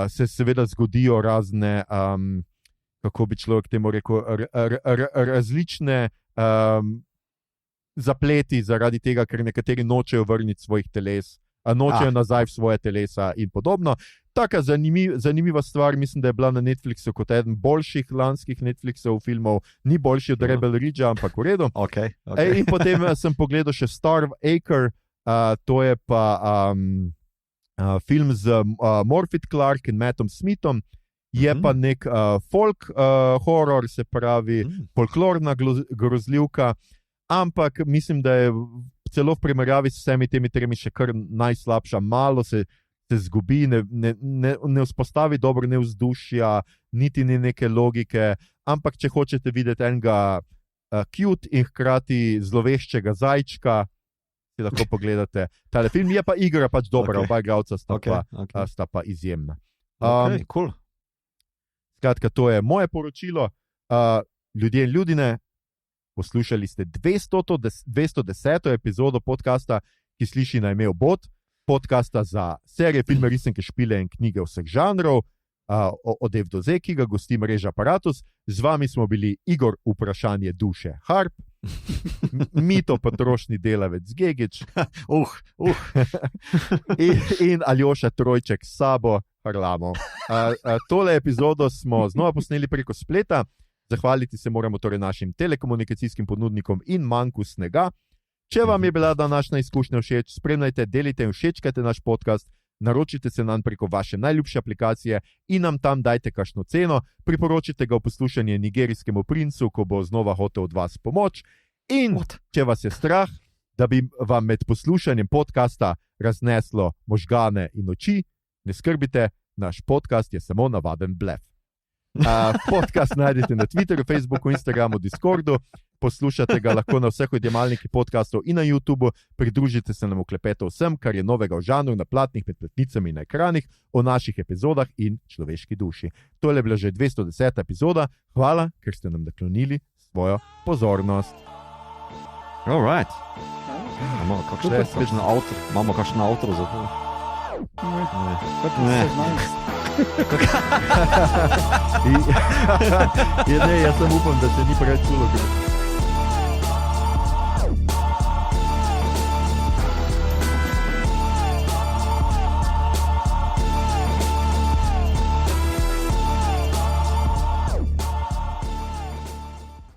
se seveda zgodijo razne, kako bi človek temu rekel, različne zapleti zaradi tega, ker nekateri nočejo vrniti svojih teles, nočejo nazaj v svoje telesa in podobno. Taka zanimiva stvar, mislim, da je bila na Netflixu kot eden boljših lanskih Netflixov filmov, ni boljši od Rebel Ridgea, ampak v redu. Okay. In potem sem pogledal še Starve Acre, to je pa film z Morphy Clark in Mattom Smithom, je pa nek folk horror, se pravi folklorna grozljivka, ampak mislim, da je celo v primerjavi s vsemi temi tremi še kar najslabša, malo se zgubi, ne vzpostavi dobro ne vzdušja, niti ni neke logike, ampak če hočete videti enega cute in hkrati zloveščega zajčka, si lahko pogledate tale film. Je pa igra pač dobra, oba igralca sta pa izjemna. Cool. Skratka, to je moje poročilo. Ljudje in ljudine, poslušali ste 210. epizodo podcasta, ki sliši na ime Obod, podcasta za serije, filme, risanke, špile in knjige vseh žanrov, od F do Z, ki ga gosti mreža Aparatus. Z vami smo bili Igor, vprašanje duše, Harp, Mito, potrošni delavec, Gegič, in Aljoša Trojček, Sabo, Harlamo. Tole epizodo smo znova posneli preko spleta. Zahvaliti se moramo torej našim telekomunikacijskim ponudnikom in Manku Snega. Če vam je bila današnja izkušnja všeč, spremljajte, delite in všečkajte naš podcast, naročite se nam preko vaše najljubše aplikacije in nam tam dajte kakšno ceno, priporočite ga v poslušanje nigerijskemu princu, ko bo znova hotel od vas pomoč. In če vas je strah, da bi vam med poslušanjem podcasta razneslo možgane in oči, ne skrbite, naš podcast je samo navaden blef. Podcast najdete na Twitterju, Facebooku, Instagramu, Discordu, poslušate ga lahko na vseh odjemalnikih podcastov in na YouTubu, pridružite se nam v klepetu vsem, kar je novega v žanru, na platnih, med platnicami in na ekranih, o naših epizodah in človeški duši. To je bila že 210. epizoda. Hvala, ker ste nam naklonili svojo pozornost. Alright. Imamo kakšen avtor za to? Ne. Jaz sem upam, da se ni preveč čulo.